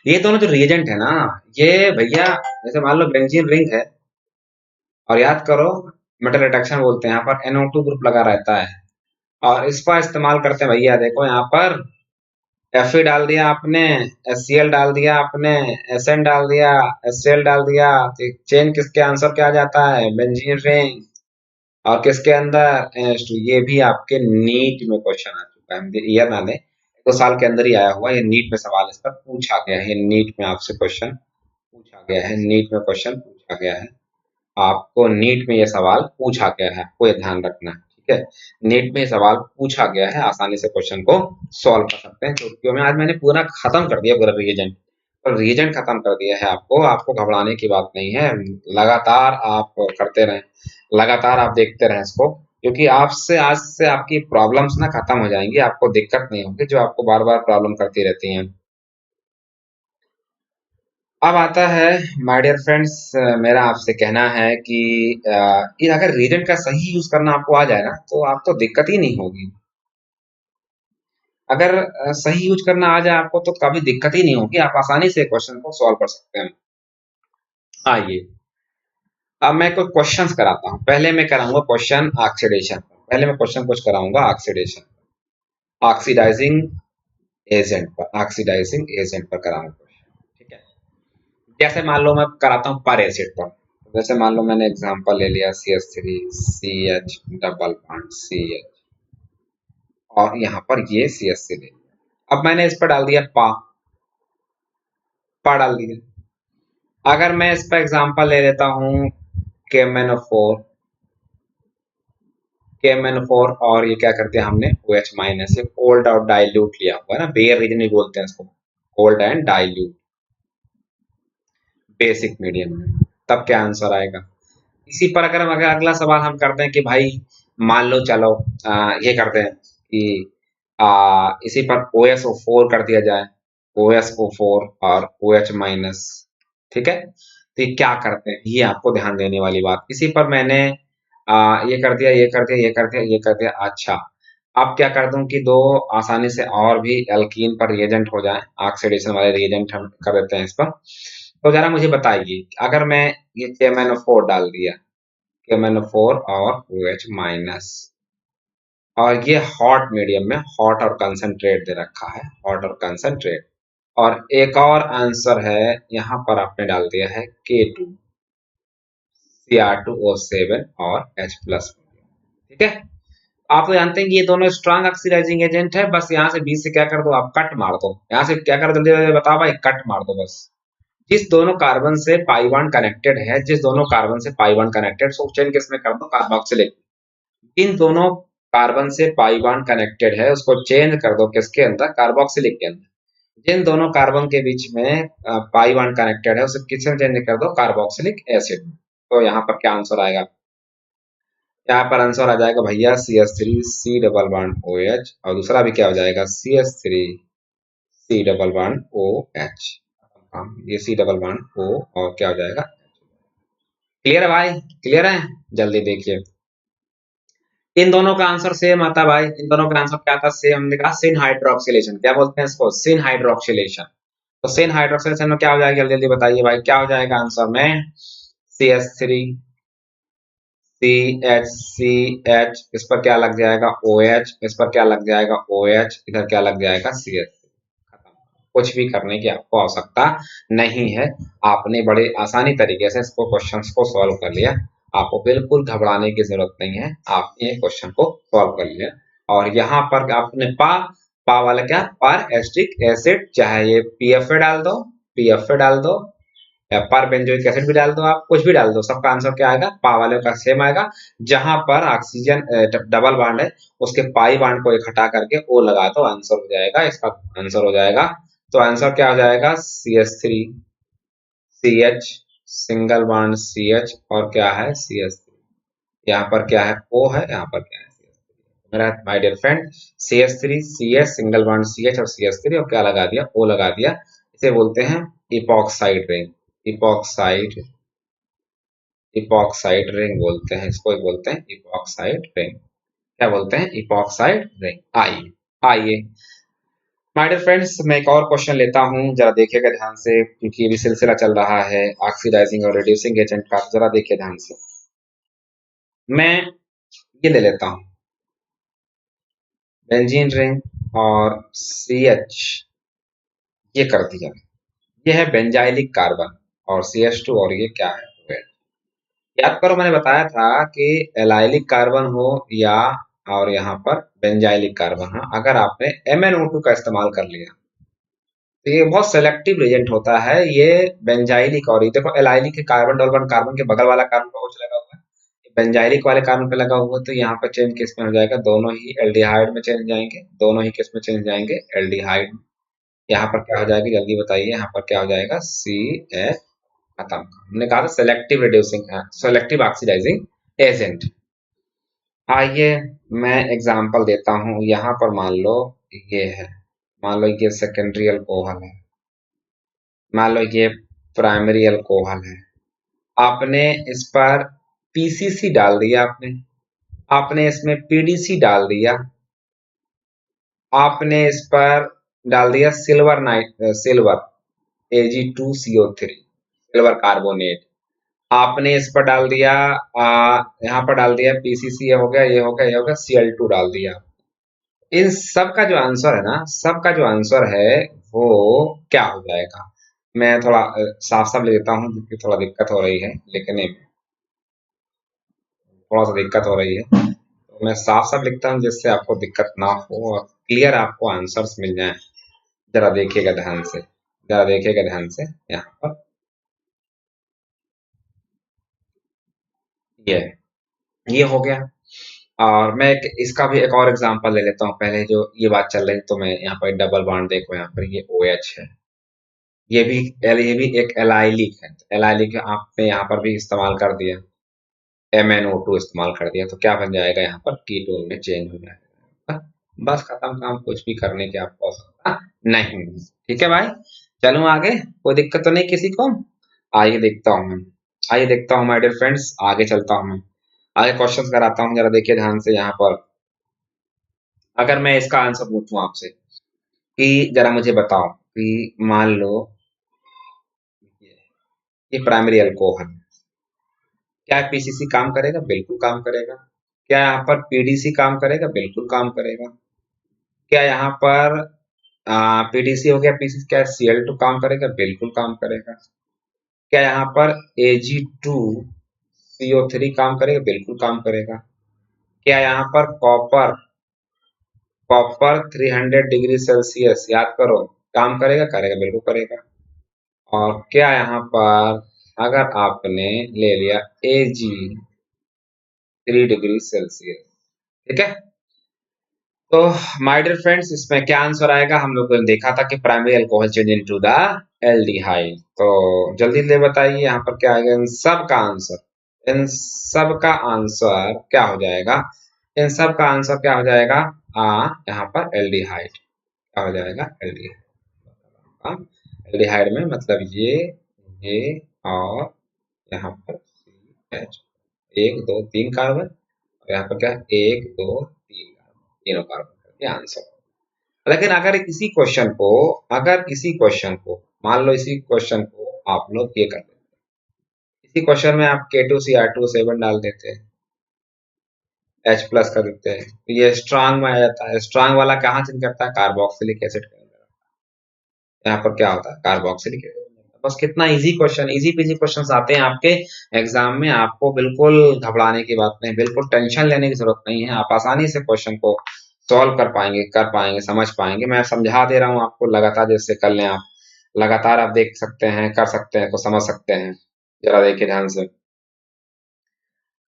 S1: ये दोनों जो रिएजेंट है ना, ये भैया, जैसे मान लो बेंजीन रिंग है, और याद करो मेटल रिडक्शन बोलते हैं, यहाँ पर NO2 ग्रुप लगा रहता है, और इसका इस्तेमाल करते हैं भैया, देखो यहाँ पर Fe डाल दिया आपने, HCl डाल दिया आपने, SN डाल दिया, HCl डाल दिया, तो चेन किसके आंसर क्या आ जाता है? Benzene ring. और किसके अंदर? NH2। ये भी आपके नीट में क्वेश्चन आ चुका है, मुझे ईयर ना ले, 2 साल के अंदर ही आया हुआ, ये नीट में सवाल इस पर पूछा गया है, ये नीट में आपसे क्वेश्चन पूछा गया है, नीट में क्वेश्चन पूछा गया है। आपको नीट में ये सवाल पूछा गया है, आपको ये ध्यान रखना है, ठीक है। नीट में ये सवाल पूछा गया है, आसानी से क्वेश्चन को सॉल्व कर सकते हैं। क्योंकि मैं आज मैंने पूरा खत्म कर दिया, पूरा रीजन, और रीजन खत्म कर दिया है। आपको घबराने की बात नहीं है। लगातार आप करते रहें, लगातार आप देखते रहें इसको, क्योंकि आपसे आज से आपकी प्रॉब्लम्स ना खत्म हो जाएंगी, आपको दिक्कत नहीं होगी जो आपको बार बार प्रॉब्लम करती रहती हैं। अब आता है माय डियर फ्रेंड्स, मेरा आपसे कहना है कि ये अगर रीजन का सही यूज करना आपको आ जाए ना, तो आपको दिक्कत ही नहीं होगी। अगर सही यूज करना आ जाए आपको, तो कभी दिक्कत ही नहीं होगी, आप आसानी से क्वेश्चन को सॉल्व कर सकते हैं। आइए, अब मैं कुछ क्वेश्चंस कराता हूँ। पहले मैं कराऊंगा क्वेश्चन ऑक्सीडेशन, पहले मैं क्वेश्चन कुछ कराऊंगा ऑक्सीडेशन, ऑक्सीडाइजिंग एजेंट पर, ऑक्सीडाइजिंग एजेंट पर कराऊंगा क्वेश्चन, ठीक है। जैसे मान लो मैं कराता हूँ पर एसिड पर। जैसे मान लो मैंने एग्जांपल ले लिया CH3 CH double bond CH, और यहाँ पर ये CH3 ले लिया। अब मैंने इस पर डाल दिया पा डाल दिया। अगर मैं इस पर एग्जांपल ले लेता हूँ KMnO4, KMnO4, और ये क्या करते हैं हमने OH माइनस, एक कोल्ड और डाइल्यूट लिया हुआ है ना, बेयर रीजन भी बोलते हैं इसको, cold and dilute basic medium में। तब क्या आंसर आएगा? इसी पर अगर अगला सवाल हम करते हैं कि भाई मान लो चलो ये करते हैं कि इसी पर OSO4 कर दिया जाए, OSO4 और OH माइनस, ठीक है। तो ये क्या करते हैं, ये आपको ध्यान देने वाली बात। इसी पर मैंने ये कर दिया, ये कर दिया, ये कर दिया, ये कर दिया। अच्छा, अब क्या कर दूं कि दो आसानी से और भी एल्कीन पर रिएजेंट हो जाए, ऑक्सीडेशन वाले रिएजेंट हम कर देते हैं इस पर। तो जरा मुझे बताइए, अगर मैं ये KMnO4 डाल दिया, KMnO4 और OH माइनस, और ये हॉट मीडियम में हॉट और कंसंट्रेट दे रखा है, हॉट और कंसंट्रेट। और एक और आंसर है, यहाँ पर आपने डाल दिया है K2 Cr2O7 और H प्लस, ठीक है। आप तो जानते हैं कि ये दोनों स्ट्रांग ऑक्सीडाइजिंग एजेंट है। बस यहाँ से बीच से क्या कर दो, आप कट मार दो। यहाँ से क्या कर, जल्दी जल्दी बताओ भाई, कट मार दो बस। जिस दोनों कार्बन से पाई बॉन्ड कनेक्टेड है, जिस दोनों कार्बन से पाई बॉन्ड कनेक्टेड, सो चेन किसमें कर दो, कार्बोक्सिलिक। इन दोनों कार्बन से पाई बॉन्ड कनेक्टेड है, उसको चेंज कर दो किसके अंदर, कार्बोक्सिलिक के अंदर। जिन दोनों कार्बन के बीच में पाई बॉन्ड कनेक्टेड है, उसे किसमें चेंज कर दो, कार्बोक्सिलिक एसिड में। तो यहाँ पर क्या आंसर आएगा? यहाँ पर आंसर आ जाएगा भैया CH3 C double bond OH, और दूसरा भी क्या हो जाएगा, CH3 C double bond OH। ये C डबल बॉन्ड O, और क्या हो जाएगा? क्लियर है भाई, क्लियर है? जल्दी देखिए, इन दोनों का आंसर सेम आता है भाई। इन दोनों का आंसर क्या था, सेम। हमने कहा सिन हाइड्रोक्सिलेशन, क्या बोलते हैं इसको, सिन हाइड्रोक्सिलेशन। तो सिन हाइड्रोक्सिलेशन में क्या हो जाएगा, जल्दी जल्दी बताइए भाई, क्या हो जाएगा आंसर में? CH3 CH, इस पर क्या लग जाएगा, OH, इस पर क्या लग जाएगा, OH, इधर क्या लग जाएगा, CH। खत्म। कुछ भी करने की आपको आवश्यकता नहीं है। आपने बड़े आसानी तरीके से इसको क्वेश्चंस को सॉल्व कर लिया। आपको बिल्कुल घबराने की जरूरत नहीं है, आपने क्वेश्चन को सॉल्व कर लिया। और यहाँ पर आपने पा वाला क्या, पर एस्टिक एसिड, चाहे ये PFA डाल दो, PFA डाल दो, या पर बेंजोइक एसिड भी डाल दो, आप कुछ भी डाल दो, सबका आंसर क्या आएगा, पा वाले का सेम आएगा। जहां पर ऑक्सीजन डबल बॉन्ड है, उसके पाई बॉन्ड को एक हटा करके ओ लगा दो, आंसर हो जाएगा, इसका आंसर हो जाएगा। तो आंसर क्या हो जाएगा, CH3 CH single bond CH, और क्या है, CH3, यहाँ पर क्या है, O है, यहाँ पर क्या है, CH3। मेरा my dear friend, CH3 CH single bond CH और CH3, और क्या लगा दिया, O लगा दिया। इसे बोलते हैं epoxide ring, epoxide, epoxide ring बोलते हैं इसको, बोलते हैं इपॉक्साइड रिंग। क्या बोलते हैं, इपॉक्साइड रिंग। आइए, आइए माय डियर फ्रेंड्स, मैं एक और क्वेश्चन लेता हूं, जरा देखिएगा ध्यान से, क्योंकि ये भी सिलसिला चल रहा है ऑक्सीडाइजिंग और रिड्यूसिंग एजेंट का। जरा देखिए ध्यान से, मैं ये ले लेता हूं, बेंजीन रिंग और CH, ये कर दिया। ये है बेंजाइलिक कार्बन और CH2, और ये क्या है, याद करो मैंने बताया था कि एलाइलिक कार्बन हो या, और यहाँ पर बेंजाइलिक कार्बन हो, अगर आपने MnO2 का इस्तेमाल कर लिया, तो ये बहुत सेलेक्टिव रिएजेंट होता है ये। बेंजाइलिक, और ये देखो एलाइलिक के कार्बन डबल बॉन्ड, कार्बन के बगल वाला कार्बन पर कुछ लगा हुआ है, बेंजाइलिक वाले कार्बन पे लगा हुआ है, तो यहाँ पर चेंज किस में हो जाएगा, दोनों ही एल्डिहाइड में चेंज जाएंगे, दोनों ही किस में चेंज जाएंगे, एल्डिहाइड में। यहाँ पर क्या हो जाएगी, जल्दी बताइए, यहाँ पर क्या हो जाएगा, सी एच, खत्म। हमने कहा था selective reducing, selective oxidising agent. आइए मैं एग्जांपल देता हूँ, यहाँ पर मान लो ये है, मान लो ये सेकेंडरी अल्कोहल है, मान लो ये प्राइमरी अल्कोहल है। आपने इस पर पीसीसी डाल दिया, आपने आपने इसमें पीडीसी डाल दिया, आपने इस पर डाल दिया silver night, silver Ag2CO3, silver carbonate. आपने इस पर डाल दिया, यहाँ पर डाल दिया पीसीसी, ये हो गया, ये हो गया, ये हो गया, Cl2 डाल दिया। इन सब का जो आंसर है ना, सबका जो आंसर है वो क्या हो जाएगा। मैं थोड़ा साफ साफ लिख देता हूँ क्योंकि थोड़ा दिक्कत हो रही है लिखने में, थोड़ा सा दिक्कत हो रही है, तो मैं साफ साफ लिखता हूँ जिससे आपको दिक्कत ना हो और क्लियर आपको आंसर्स मिल जाए। जरा देखिएगा ध्यान से, जरा देखिएगा ध्यान से, यहाँ पर ये ये हो गया। और मैं इसका भी एक और एग्जांपल ले लेता हूँ, पहले जो ये बात चल रही तो मैं यहाँ पर डबल बॉन्ड देखो, यहाँ पर ये OH है, ये भी एक एलाइलिक है, एलाइलिक आपने यहाँ पर भी इस्तेमाल कर दिया, MnO2 इस्तेमाल कर दिया, तो क्या बन जाएगा, यहाँ पर कीटोन में चेंज हो जाएगा। बस खत्म काम, कुछ भी करने की आपको आवश्यकता नहीं। ठीक है भाई, चलूं आगे, कोई दिक्कत तो नहीं किसी को। आइए देखता हूँ मैं, आइए देखता हूँ माय डियर फ्रेंड्स, आगे चलता हूँ मैं, आगे क्वेश्चंस कराता हूँ, जरा देखिए ध्यान से। यहाँ पर अगर मैं इसका आंसर पूछूं आपसे कि जरा मुझे बताओ कि मान लो ये प्राइमरी अल्कोहल, क्या पीसीसी काम करेगा, बिल्कुल काम करेगा। क्या यहाँ पर पीडीसी काम करेगा, बिल्कुल काम करेगा। क्या यहाँ पर पीडीसी हो गया, पीसीसी, क्या Cl2 काम करेगा, बिल्कुल काम करेगा। क्या यहाँ पर Ag2CO3 काम करेगा, बिल्कुल काम करेगा। क्या यहाँ पर कॉपर, कॉपर 300 डिग्री सेल्सियस, याद करो, काम करेगा, करेगा, बिल्कुल करेगा। और क्या यहाँ पर अगर आपने ले लिया Ag3 डिग्री सेल्सियस, ठीक है, तो माय डियर फ्रेंड्स इसमें क्या आंसर आएगा, हम लोगों ने देखा था कि primary alcohol change into the aldehyde. तो जल्दी से बताइए यहाँ पर क्या आएगा, इन सब का आंसर, इन सब का आंसर क्या हो जाएगा, इन सब का आंसर क्या हो जाएगा, यहाँ पर एल्डिहाइड, क्या हो जाएगा, एल्डिहाइड। एल्डिहाइड में मतलब ये और यहाँ पर CH, एक दो तीन कार्बन, और यहाँ पर क्या है, एक दो तीन कार्बन, तीनों कार्बन करके आंसर। लेकिन अगर इसी क्वेश्चन को, अगर इसी क्वेश्चन को मान लो, इसी क्वेश्चन को आप लोग ये कर देते, इसी क्वेश्चन में आप K2Cr2O7 डाल देते हैं, H प्लस कर देते हैं, तो ये स्ट्रांग में आ जाता है। स्ट्रांग वाला कहाँ चेंज करता है, कार्बोक्सिलिक एसिड के अंदर। यहाँ पर क्या होता है, कार्बोक्सिलिक एसिड। बस कितना easy question, easy PG question आते हैं आपके एग्जाम में, आपको बिल्कुल घबराने की बात नहीं, बिल्कुल टेंशन लेने की जरूरत नहीं है, आप आसानी से क्वेश्चन को सॉल्व कर पाएंगे, समझ पाएंगे। मैं समझा दे रहा हूँ आपको लगातार, जैसे कर लें आप, लगातार आप देख सकते हैं, कर सकते हैं, तो समझ सकते हैं। जरा देखिए ध्यान से,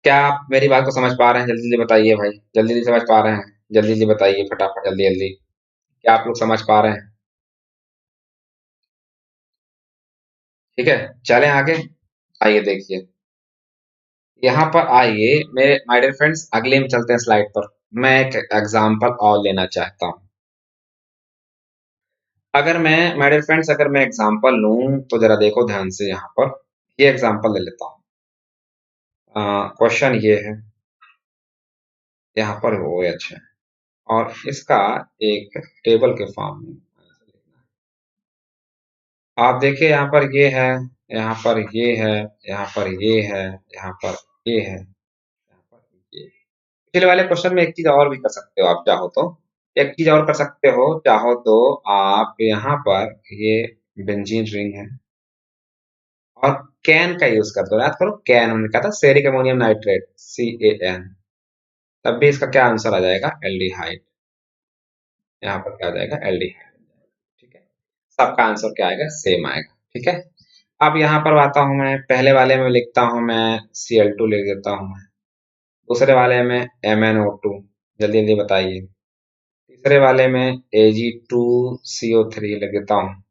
S1: क्या आप मेरी बात को समझ पा रहे हैं, जल्दी जल्दी बताइए भाई, जल्दी जल्दी समझ पा रहे हैं, जल्दी जल्दी बताइए फटाफट, जल्दी जल्दी, क्या आप लोग समझ पा रहे हैं। ठीक है, चलें आगे, आइए देखिए, यहाँ पर आइए मेरे माय डियर फ्रेंड्स, अगले में चलते हैं स्लाइड पर। मैं एक एग्जांपल और लेना चाहता हूँ। अगर मैं माय डियर फ्रेंड्स, अगर मैं एग्जांपल लूं तो जरा देखो ध्यान से, यहाँ पर ये एग्जांपल ले लेता हूँ। क्वेश्चन ये है, यहाँ पर वो OH है और इसका एक टेबल के फॉर्म में आप देखिए, यहाँ पर ये है, यहाँ पर ये है, यहाँ पर ये है, यहाँ पर ये है, यहाँ पर ये। पिछले वाले क्वेश्चन में एक चीज और भी कर सकते हो आप चाहो तो, एक चीज और कर सकते हो चाहो तो, आप यहाँ पर ये बेंजीन रिंग है और कैन का यूज कर दो, याद करो कैन, हमने कहा था सेरिक अमोनियम नाइट्रेट, CaN, तब भी इसका क्या आंसर आ जाएगा, एल्डिहाइड। यहाँ पर क्या आ जाएगा, एल्डिहाइड। ठीक है, सबका आंसर क्या आएगा, सेम आएगा। ठीक है, अब यहाँ पर आता हूँ मैं, पहले वाले में लिखता हूँ मैं Cl2 लिख देता हूँ मैं, दूसरे वाले में MnO2, जल्दी जल्दी बताइए, तीसरे वाले में Ag2CO3 लिख देता हूँ,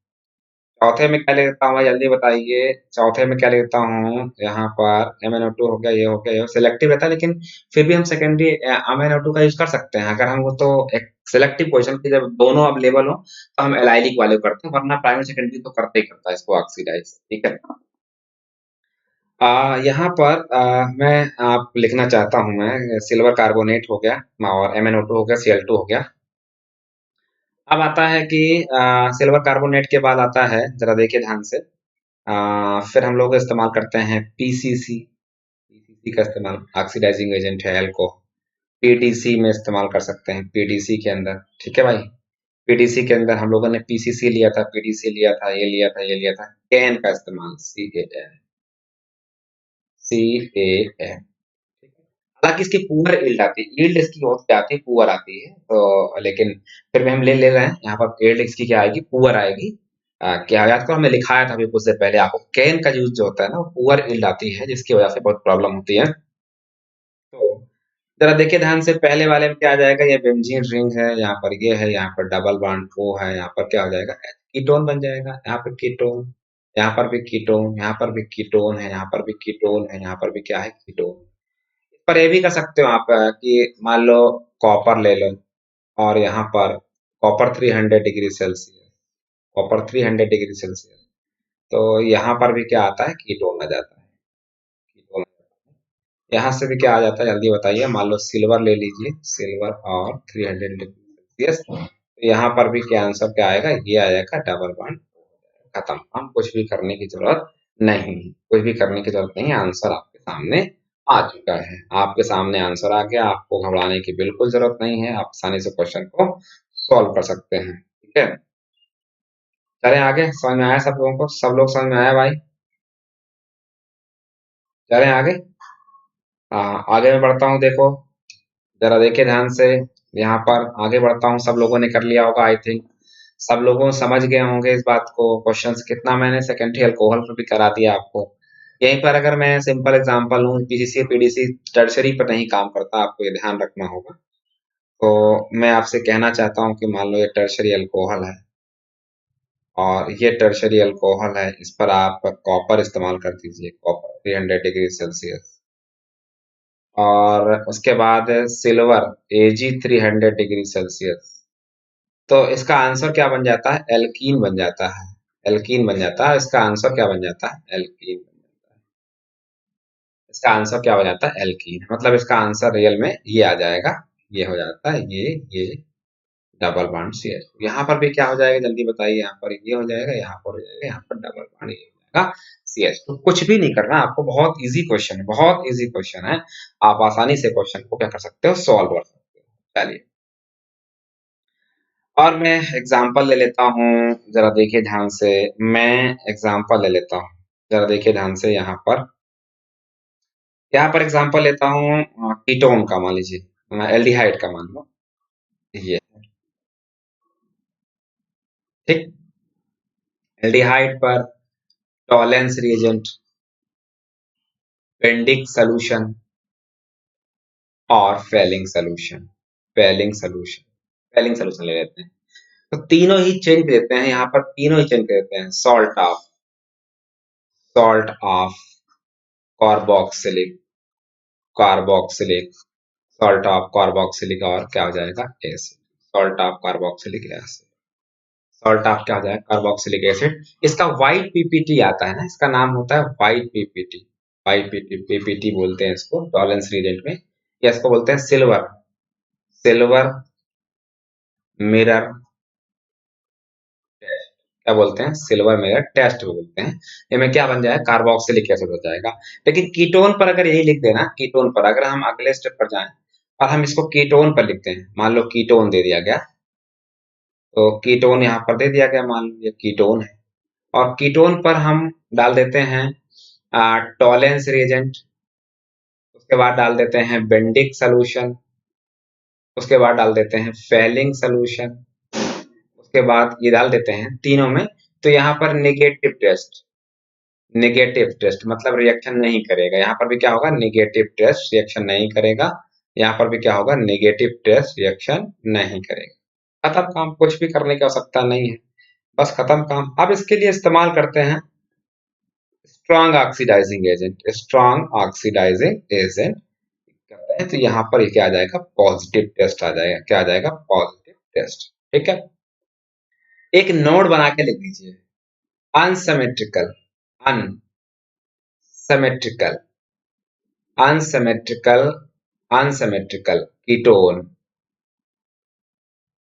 S1: चौथे में क्या लिखता हूँ जल्दी बताइए, चौथे में क्या लिखता हूँ, यहाँ पर MnO2 हो गया, ये हो गया, ये सिलेक्टिव रहता है, लेकिन फिर भी हम सेकेंडरी MnO2 का यूज कर सकते हैं अगर हम, वो तो एक सिलेक्टिव क्वेश्चन की जब दोनों अवेलेबल हो तो हम एलाइलिक वाले को करते हैं, वरना प्राइमरी सेकेंडरी तो करते ही करता है इसको ऑक्सीडाइज। ठीक है, यहाँ पर मैं आप लिखना चाहता हूँ मैं, सिल्वर कार्बोनेट हो गया और MnO2 हो गया, Cl2 हो गया। अब आता है कि सिल्वर कार्बोनेट के बाद आता है, जरा देखिए ध्यान से, फिर हम लोग इस्तेमाल करते हैं पीसीसी, पीसीसी का इस्तेमाल ऑक्सीडाइजिंग एजेंट है, एल्को, पीडीसी में इस्तेमाल कर सकते हैं, पीडीसी के अंदर। ठीक है भाई, पीडीसी के अंदर हम लोगों ने पीसीसी लिया था, पीडीसी लिया था, ये लिया था, ये लिया था, कैन का इस्तेमाल, CAN। हालांकि इसकी पुअर यील्ड आती है, यील्ड इसकी बहुत क्या आती है, पुअर आती है, तो लेकिन फिर भी हम ले ले रहे हैं, यहाँ पर यील्ड इसकी क्या आएगी, पुअर आएगी। क्या याद करो, हमने लिखाया था अभी कुछ देर पहले आपको, कैन का यूज जो होता है ना, वो पुअर यील्ड आती है, जिसकी वजह से बहुत प्रॉब्लम होती है। तो जरा देखिए ध्यान से, पहले वाले में क्या आ जाएगा, ये बेंजीन रिंग है, यहाँ पर ये है, यहाँ पर डबल बॉन्ड ओ है, यहाँ पर क्या हो जाएगा, कीटोन बन जाएगा, यहाँ पर कीटोन, यहाँ पर भी कीटोन, यहाँ पर भी कीटोन है, यहाँ पर भी कीटोन है, यहाँ पर भी क्या है, कीटोन। पर ये भी कर सकते हो आप कि मान लो कॉपर ले लो, और यहाँ पर copper 300 degree Celsius, copper 300 degree Celsius, तो यहाँ पर भी क्या आता है, कीटोन आ जाता है, कीटोन। यहाँ से भी क्या आ जाता है, जल्दी बताइए, मान लो सिल्वर ले लीजिए, सिल्वर और 300 डिग्री सेल्सियस, तो यहाँ पर भी क्या आंसर क्या आएगा, ये आ जाएगा डबल बॉन्ड, खत्म, हम कुछ भी करने की जरूरत नहीं, कुछ भी करने की जरूरत नहीं है, आंसर आपके सामने आ चुका है, आपके सामने आंसर आ गया, आपको घबराने की बिल्कुल जरूरत नहीं है, आप आसानी से क्वेश्चन को सॉल्व कर सकते हैं। ठीक है, चलें आगे, समझ में आया सब लोगों को, सब लोग समझ में आया भाई, चलें आगे। आगे मैं बढ़ता हूँ, देखो जरा देखिए ध्यान से, यहाँ पर आगे बढ़ता हूँ, सब लोगों ने कर लिया होगा आई थिंक, सब लोगों समझ गए होंगे इस बात को, क्वेश्चंस कितना मैंने सेकेंडरी अल्कोहल पर भी करा दिया आपको। यहीं पर अगर मैं सिंपल एग्जांपल लूँ, पीसीसी पीडीसी टर्शरी पर नहीं काम करता, आपको ये ध्यान रखना होगा। तो मैं आपसे कहना चाहता हूँ कि मान लो ये टर्शरी अल्कोहल है, और ये टर्शरी अल्कोहल है, इस पर आप कॉपर इस्तेमाल कर दीजिए, कॉपर 300 डिग्री सेल्सियस, और उसके बाद सिल्वर Ag 300 डिग्री सेल्सियस, तो इसका आंसर क्या बन जाता है, एल्कीन बन जाता है, एल्कीन बन जाता है, इसका आंसर क्या बन जाता है, एल्कीन बन जाता है, इसका आंसर क्या हो जाता है, एल्कीन, मतलब इसका आंसर रियल में ये आ जाएगा, ये हो जाता है, ये डबल बॉन्ड CH, यहाँ पर भी क्या हो जाएगा, जल्दी बताइए, यहाँ पर ये हो जाएगा, यहाँ पर हो जाएगा, यहाँ पर डबल बॉन्ड ये हो जाएगा CH। तो कुछ भी नहीं करना आपको, बहुत इजी क्वेश्चन है, बहुत इजी क्वेश्चन है, आप आसानी से क्वेश्चन को क्या कर सकते हो, सॉल्व कर सकते हो। चलिए, और मैं एग्जांपल ले लेता हूँ, जरा देखिए ध्यान से, मैं एग्जांपल ले लेता हूँ, जरा देखिए ध्यान से, यहाँ पर एग्जांपल लेता हूँ कीटोन का, मान लीजिए एल्डिहाइड का मान लो, ये ठीक, एल्डिहाइड पर टॉलेंस रिएजेंट, बेंडिक सॉल्यूशन और Fehling solution, Fehling solution, Fehling solution ले लेते हैं, तो तीनों ही चेंज देते हैं, यहाँ पर तीनों ही चेंज देते हैं, salt of carboxylic, carboxylic, salt of carboxylic, और क्या हो जाएगा, acid, salt of carboxylic acid, salt of क्या हो जाएगा, कार्बोक्सिलिक एसिड। इसका व्हाइट पीपीटी आता है ना, इसका नाम होता है व्हाइट पीपीटी, व्हाइट पीपीटी बोलते हैं इसको टॉलेंस रीजेंट में, या इसको बोलते हैं सिल्वर, सिल्वर मिरर टेस्ट, क्या बोलते हैं, सिल्वर मिरर टेस्ट बोलते हैं। इनमें क्या बन जाएगा, कार्बोक्सिलिक एसिड हो जाएगा। लेकिन कीटोन पर अगर यही लिख देना, कीटोन पर अगर हम अगले स्टेप पर जाएं और हम इसको कीटोन पर लिखते हैं, मान लो कीटोन दे दिया गया, तो कीटोन यहाँ पर दे दिया गया, मान लो ये कीटोन है, और कीटोन पर हम डाल देते हैं टॉलेंस रिएजेंट, उसके बाद डाल देते हैं बेंडिक सॉल्यूशन, उसके बाद डाल देते हैं फेलिंग सॉल्यूशन, उसके बाद ये डाल देते हैं तीनों में, तो यहाँ पर नेगेटिव टेस्ट मतलब रिएक्शन नहीं करेगा। यहाँ पर भी क्या होगा, नेगेटिव टेस्ट रिएक्शन नहीं करेगा। यहाँ पर भी क्या होगा, नेगेटिव टेस्ट रिएक्शन नहीं करेगा। खत्म काम, कुछ भी करने की आवश्यकता नहीं है, बस खत्म काम। अब इसके लिए इस्तेमाल करते हैं स्ट्रॉन्ग ऑक्सीडाइजिंग एजेंट करते हैं, तो यहाँ पर क्या आ जाएगा, पॉजिटिव टेस्ट आ जाएगा। क्या आ जाएगा, पॉजिटिव टेस्ट। ठीक है, एक नोड बना के लिख दीजिए, unsymmetrical unsymmetrical unsymmetrical unsymmetrical ketone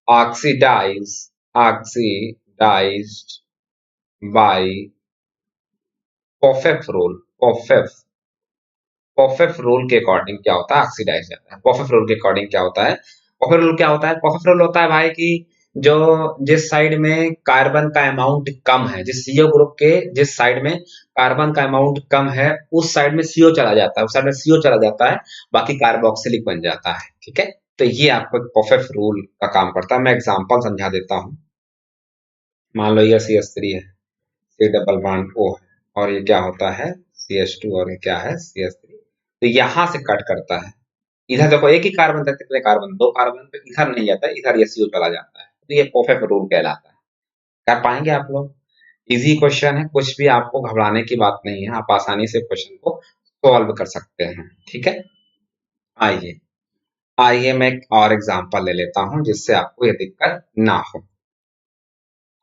S1: oxidise oxidised by Popoff rule. Popoff rule के अकॉर्डिंग क्या होता है, ऑक्सीडाइज जाता है। पोफेफ रूल के अकॉर्डिंग क्या होता है, पोफेफ रूल क्या होता है, पोफेफ रूल होता है भाई कि जो जिस साइड में कार्बन का अमाउंट कम है, जिस सीओ ग्रुप के जिस साइड में कार्बन का अमाउंट कम है, उस साइड में सीओ चला जाता है, उस साइड में सीओ चला जाता है, बाकी कार्बोक्सिलिक बन जाता है। ठीक है, तो ये आपको पोफेफ रूल का काम करता है। मैं एग्जांपल समझा देता हूँ। मान लो ये CH3 है, सी डबल बॉन्ड O है, और ये क्या होता है, CH2, और ये क्या है, CH3। तो यहां से कट करता है, इधर देखो एक ही कार्बन था, कितने कार्बन, दो कार्बन, पे इधर नहीं जाता, इधर ये CO चला जाता है, तो ये पोफेफ रूल कहलाता है। कर पाएंगे आप लोग? इजी क्वेश्चन है, कुछ भी आपको घबराने की बात नहीं है, आप आसानी से क्वेश्चन को सॉल्व कर सकते हैं। ठीक है, आइए आइए मैं एक और एग्जांपल ले लेता हूं जिससे आपको ये दिक्कत ना हो।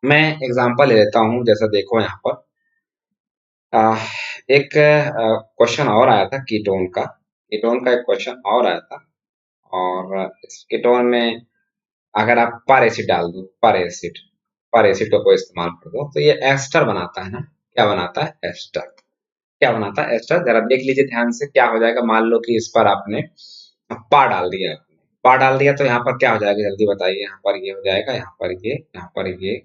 S1: मैं एग्जांपल ले लेता हूं, जैसा देखो यहाँ पर एक क्वेश्चन और आया था कीटोन का एक क्वेश्चन और आया था। और इस कीटोन में अगर आप पर एसिड डाल दो, पर एसिड का कोई इस्तेमाल कर दो, तो ये एस्टर बनाता है ना। क्या बनाता है, एस्टर। क्या बनाता है, एस्टर। जरा देख लीजिए ध्यान से, क्या हो जाएगा। मान लो कि इस पर आपने पा डाल दिया, तो यहाँ पर क्या हो जाएगा, जल्दी बताइए। यहाँ पर ये हो जाएगा, यहाँ पर ये, यहाँ पर ये,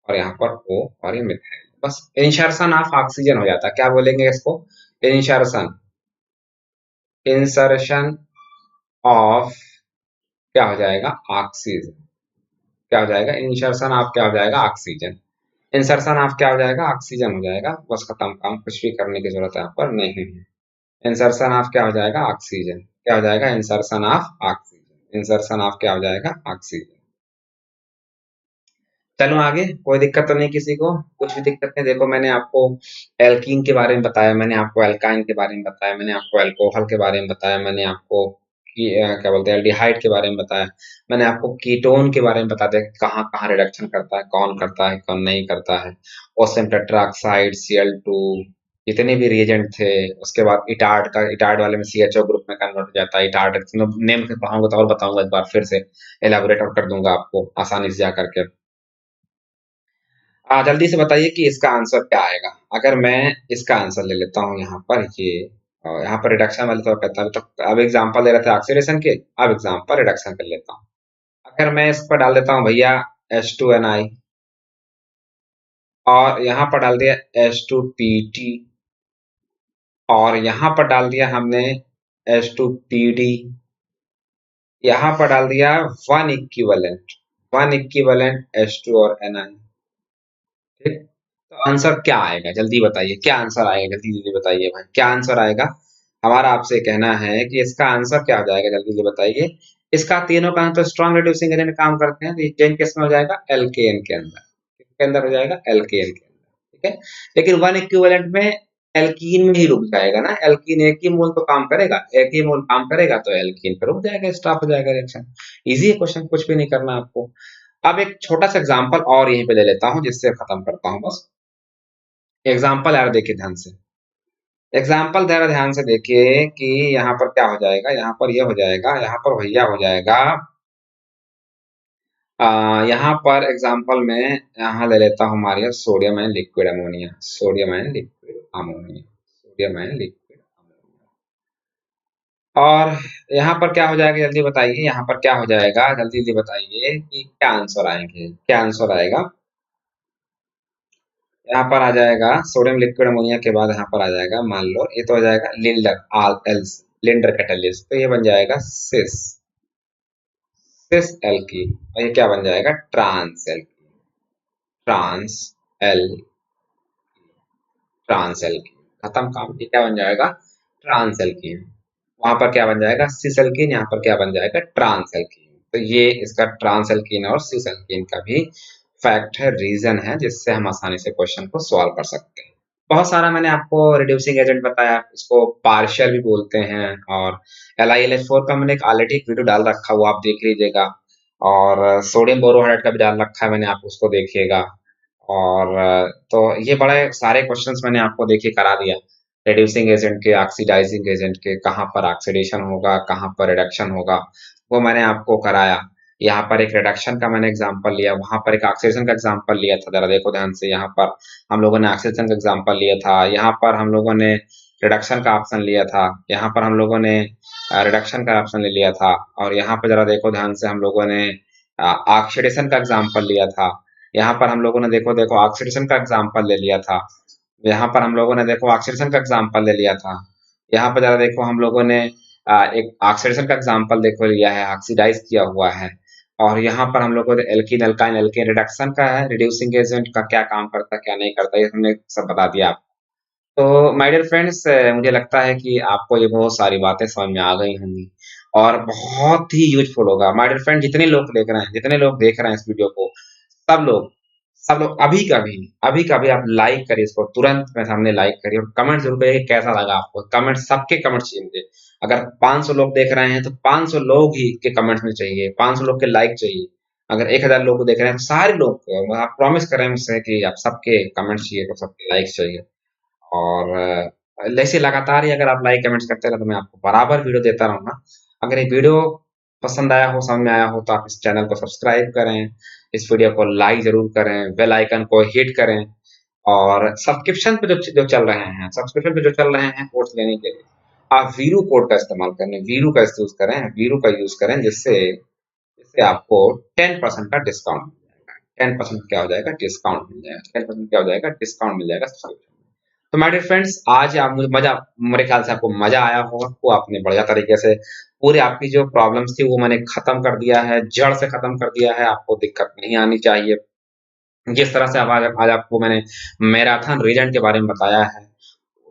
S1: और यहाँ पर O, और ये मिथाइल। बस इंसर्शन ऑफ ऑक्सीजन हो जाता है। क्या बोलेंगे इसको, इंसर्शन इंसर्शन ऑफ क्या हो जाएगा, ऑक्सीजन। क्या हो जाएगा, इंसर्शन ऑफ क्या हो जाएगा, ऑक्सीजन। इंसर्शन ऑफ क्या हो जाएगा, ऑक्सीजन हो जाएगा। बस खत्म काम, कुछ भी करने की जरूरत यहाँ पर नहीं है। इंसर्शन ऑफ क्या हो जाएगा, ऑक्सीजन। क्या हो जाएगा, insertion of oxygen. Insertion of क्या हो जाएगा, ऑक्सीजन। चलो आगे, कोई दिक्कत तो नहीं किसी को, कुछ भी दिक्कत नहीं। देखो मैंने आपको एल्कीन के बारे में बताया, मैंने आपको एल्काइन के बारे में बताया, मैंने आपको एल्कोहल के बारे में बताया, मैंने आपको क्या बोलते हैं, एल्डिहाइड के बारे में बताया, मैंने आपको कीटोन के बारे में बता दिया कि कहाँ कहाँ रिडक्शन करता है कौन नहीं करता है। ओसम टेट्राऑक्साइड, Cl2, जितने भी रिएजेंट थे। उसके बाद इटार्ड वाले में CHO ग्रुप में कन्वर्ट हो जाता है। इटार्ड नेम से पढ़ाऊंगा तो और बताऊंगा, एक बार फिर से एलाबोरेट और कर दूंगा आपको आसानी से जा करके। जल्दी से बताइए कि इसका आंसर क्या आएगा। अगर मैं इसका आंसर ले लेता हूँ यहाँ पर ये, और यहाँ पर रिडक्शन वाले तो कहता है, तो अब एग्जांपल दे रहे थे ऑक्सीडेशन के, अब एग्जांपल रिडक्शन कर लेता हूँ। अगर मैं इस पर डाल देता हूँ भैया H2Ni, और यहाँ पर डाल दिया H2PT, और यहाँ पर डाल दिया हमने H2PD, यहाँ पर डाल दिया वन इक्विवेलेंट H2 और Ni। ठीक, तो आंसर क्या आएगा, जल्दी बताइए, क्या आंसर आएगा, जल्दी जल्दी बताइए भाई, क्या आंसर आएगा। हमारा आपसे कहना है कि इसका आंसर क्या हो जाएगा, जल्दी जल्दी बताइए। इसका तीनों का तो स्ट्रॉन्ग रिड्यूसिंग एजेंट काम करते हैं, तो ये चेन किस में हो जाएगा, एल्केन के अंदर। किसके अंदर हो जाएगा, एल्केन के अंदर। ठीक है, लेकिन वन इक्विवेलेंट में एल्कीन में ही रुक जाएगा ना। एल्कीन एक ही मोल तो काम करेगा, एक ही मोल काम करेगा, तो एल्कीन पे रुक जाएगा, स्टॉप हो जाएगा रिएक्शन। इजी है क्वेश्चन, कुछ भी नहीं करना आपको। अब एक छोटा सा एग्जांपल और यहीं पे ले लेता हूं, जिससे खत्म करता हूं बस। एग्जाम्पल यार देखिए ध्यान से, एग्जाम्पल जरा ध्यान से देखिए कि यहाँ पर क्या हो जाएगा, यहाँ पर ये हो जाएगा, यहाँ पर भैया हो जाएगा। यहाँ पर एग्जाम्पल में यहाँ ले लेता हूँ हमारे sodium and liquid ammonia, sodium and liquid ammonia, sodium and liquid ammonia. और यहाँ पर क्या हो जाएगा, जल्दी बताइए, यहाँ पर क्या हो जाएगा, जल्दी जल्दी बताइए कि क्या आंसर आएंगे, क्या आंसर आएगा। यहाँ पर आ जाएगा सोडियम लिक्विड अमोनिया के बाद यहाँ पर आ जाएगा, मान लो ये तो हो जाएगा लिंडर कैटलिस्ट, तो ये बन जाएगा सिस एल्कीन, और ये क्या बन जाएगा, trans alkene. Trans al trans alkene, खत्म काम। ये क्या बन जाएगा? Trans alkene. वहां पर क्या बन जाएगा? Cis alkene. यहाँ पर क्या बन जाएगा? Trans alkene. तो ये इसका ट्रांस एल्कीन और सिस एल्कीन का भी फैक्ट है, रीजन है, जिससे हम आसानी से क्वेश्चन को सॉल्व कर सकते हैं। बहुत सारा मैंने आपको रिड्यूसिंग एजेंट बताया, इसको पार्शियल भी बोलते हैं। और LiLH4 का मैंने ऑलरेडी एक वीडियो डाल रखा हुआ, आप देख लीजिएगा। और सोडियम बोरोहाइड्रेट का भी डाल रखा है मैंने, आप उसको देखिएगा। और तो ये बड़े सारे क्वेश्चंस मैंने आपको देखिए करा दिया, रिड्यूसिंग एजेंट के, ऑक्सीडाइजिंग एजेंट के, कहाँ पर ऑक्सीडेशन होगा, कहाँ पर रिडक्शन होगा, वो मैंने आपको कराया। यहाँ पर एक रिडक्शन का मैंने एग्जांपल लिया, वहां पर एक ऑक्सीडेशन का एग्जांपल लिया था, जरा देखो ध्यान से। यहाँ पर हम लोगों ने ऑक्सीडेशन का एग्जांपल लिया था, यहाँ पर हम लोगों ने रिडक्शन का ऑप्शन लिया था, यहाँ पर हम लोगों ने रिडक्शन का ऑप्शन ले लिया था। और यहाँ पर जरा देखो ध्यान से, हम लोगों ने ऑक्सीडेशन का एग्जांपल लिया था। यहाँ पर हम लोगों ने देखो देखो ऑक्सीडेशन का एग्जांपल ले लिया था। यहाँ पर हम लोगों ने देखो ऑक्सीडेशन का एग्जांपल ले लिया था। यहाँ पर जरा देखो हम लोगों ने एक ऑक्सीडेशन का एग्जांपल देखो लिया है, ऑक्सीडाइज किया हुआ है। और यहाँ पर हम लोगों ने एल्कीन अल्काइन एल्केन रिडक्शन का है, रिड्यूसिंग एजेंट का क्या काम करता है क्या नहीं करता, ये हमने सब बता दिया आपको। तो माय डियर फ्रेंड्स, मुझे लगता है कि आपको ये बहुत सारी बातें समझ में आ गई होंगी और बहुत ही यूजफुल होगा। माय डियर फ्रेंड, जितने लोग देख रहे हैं, जितने लोग देख रहे हैं इस वीडियो को, सब लोग सब लोग अभी का भी आप लाइक करिए इसको, तुरंत मेरे सामने लाइक करिए और कमेंट जरूर करिए कि कैसा लगा आपको। कमेंट, सबके कमेंट चाहिए मुझे। अगर 500 लोग देख रहे हैं तो 500 लोग ही के कमेंट्स में चाहिए, 500 लोग के लाइक चाहिए। अगर 1000 लोग को देख रहे हैं तो सारे लोग को आप प्रॉमिस करें मुझसे कि आप सबके कमेंट्स चाहिए तो सबके लाइक चाहिए। और ऐसे लगातार ही अगर आप लाइक कमेंट्स करते रहे तो मैं आपको बराबर वीडियो देता रहूंगा। अगर ये वीडियो पसंद आया हो, समझ में आया हो, तो आप इस चैनल को सब्सक्राइब करें, इस वीडियो को लाइक जरूर करें, बेल आइकन को हिट करें। और सब्सक्रिप्शन पे जो चल रहे हैं, सब्सक्रिप्शन पे जो चल रहे हैं कोर्स लेने के लिए, आप वीरू कोड का इस्तेमाल करें, वीरू का यूज करें, वीरू का यूज करें, जिससे जिससे आपको 10% का डिस्काउंट मिल जाएगा। 10% क्या हो जाएगा? डिस्काउंट मिल जाएगा। 10% क्या हो जाएगा? डिस्काउंट मिल जाएगा सब्सक्रिप्शन में। तो माय डियर फ्रेंड्स, आज आप मुझे मजा मेरे ख्याल से आपको मजा आया होगा, आपको आपने बढ़िया तरीके से पूरी आपकी जो प्रॉब्लम्स थी वो मैंने खत्म कर दिया है, जड़ से खत्म कर दिया है। आपको दिक्कत नहीं आनी चाहिए। जिस तरह से अब आज आपको मैंने मैराथन रीजन के बारे में बताया है,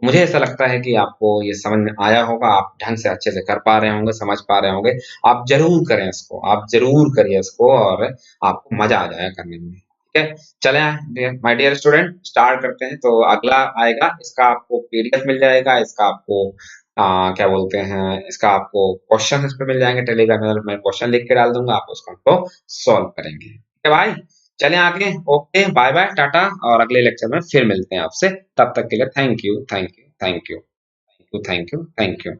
S1: मुझे ऐसा लगता है कि आपको ये समझ में आया होगा, आप ढंग से अच्छे से कर पा रहे होंगे, समझ पा रहे होंगे। आप ज़रूर करें इसको, आप ज़रूर करिए इसको और आपको मज़ा आ जाएगा करने में। ठीक है? चलें माय डियर स्टूडेंट, स्टार्ट करते हैं। तो अगला आएगा, इसका आपको PDF मिल जाएगा, इसका आपको क्या बोलते हैं, इसका आपको क्वेश्चन इस पे मिल जाएँगे टेलीग्राम में, मैं क्वेश्चन लिख के डाल दूँगा, आप उसको सॉल्व करेंगे। ठीक है भाई? चलें आगे, ओके, बाय बाय, टाटा, और अगले लेक्चर में फिर मिलते हैं आपसे। तब तक के लिए thank you, thank you, thank you, thank you, thank you, thank you.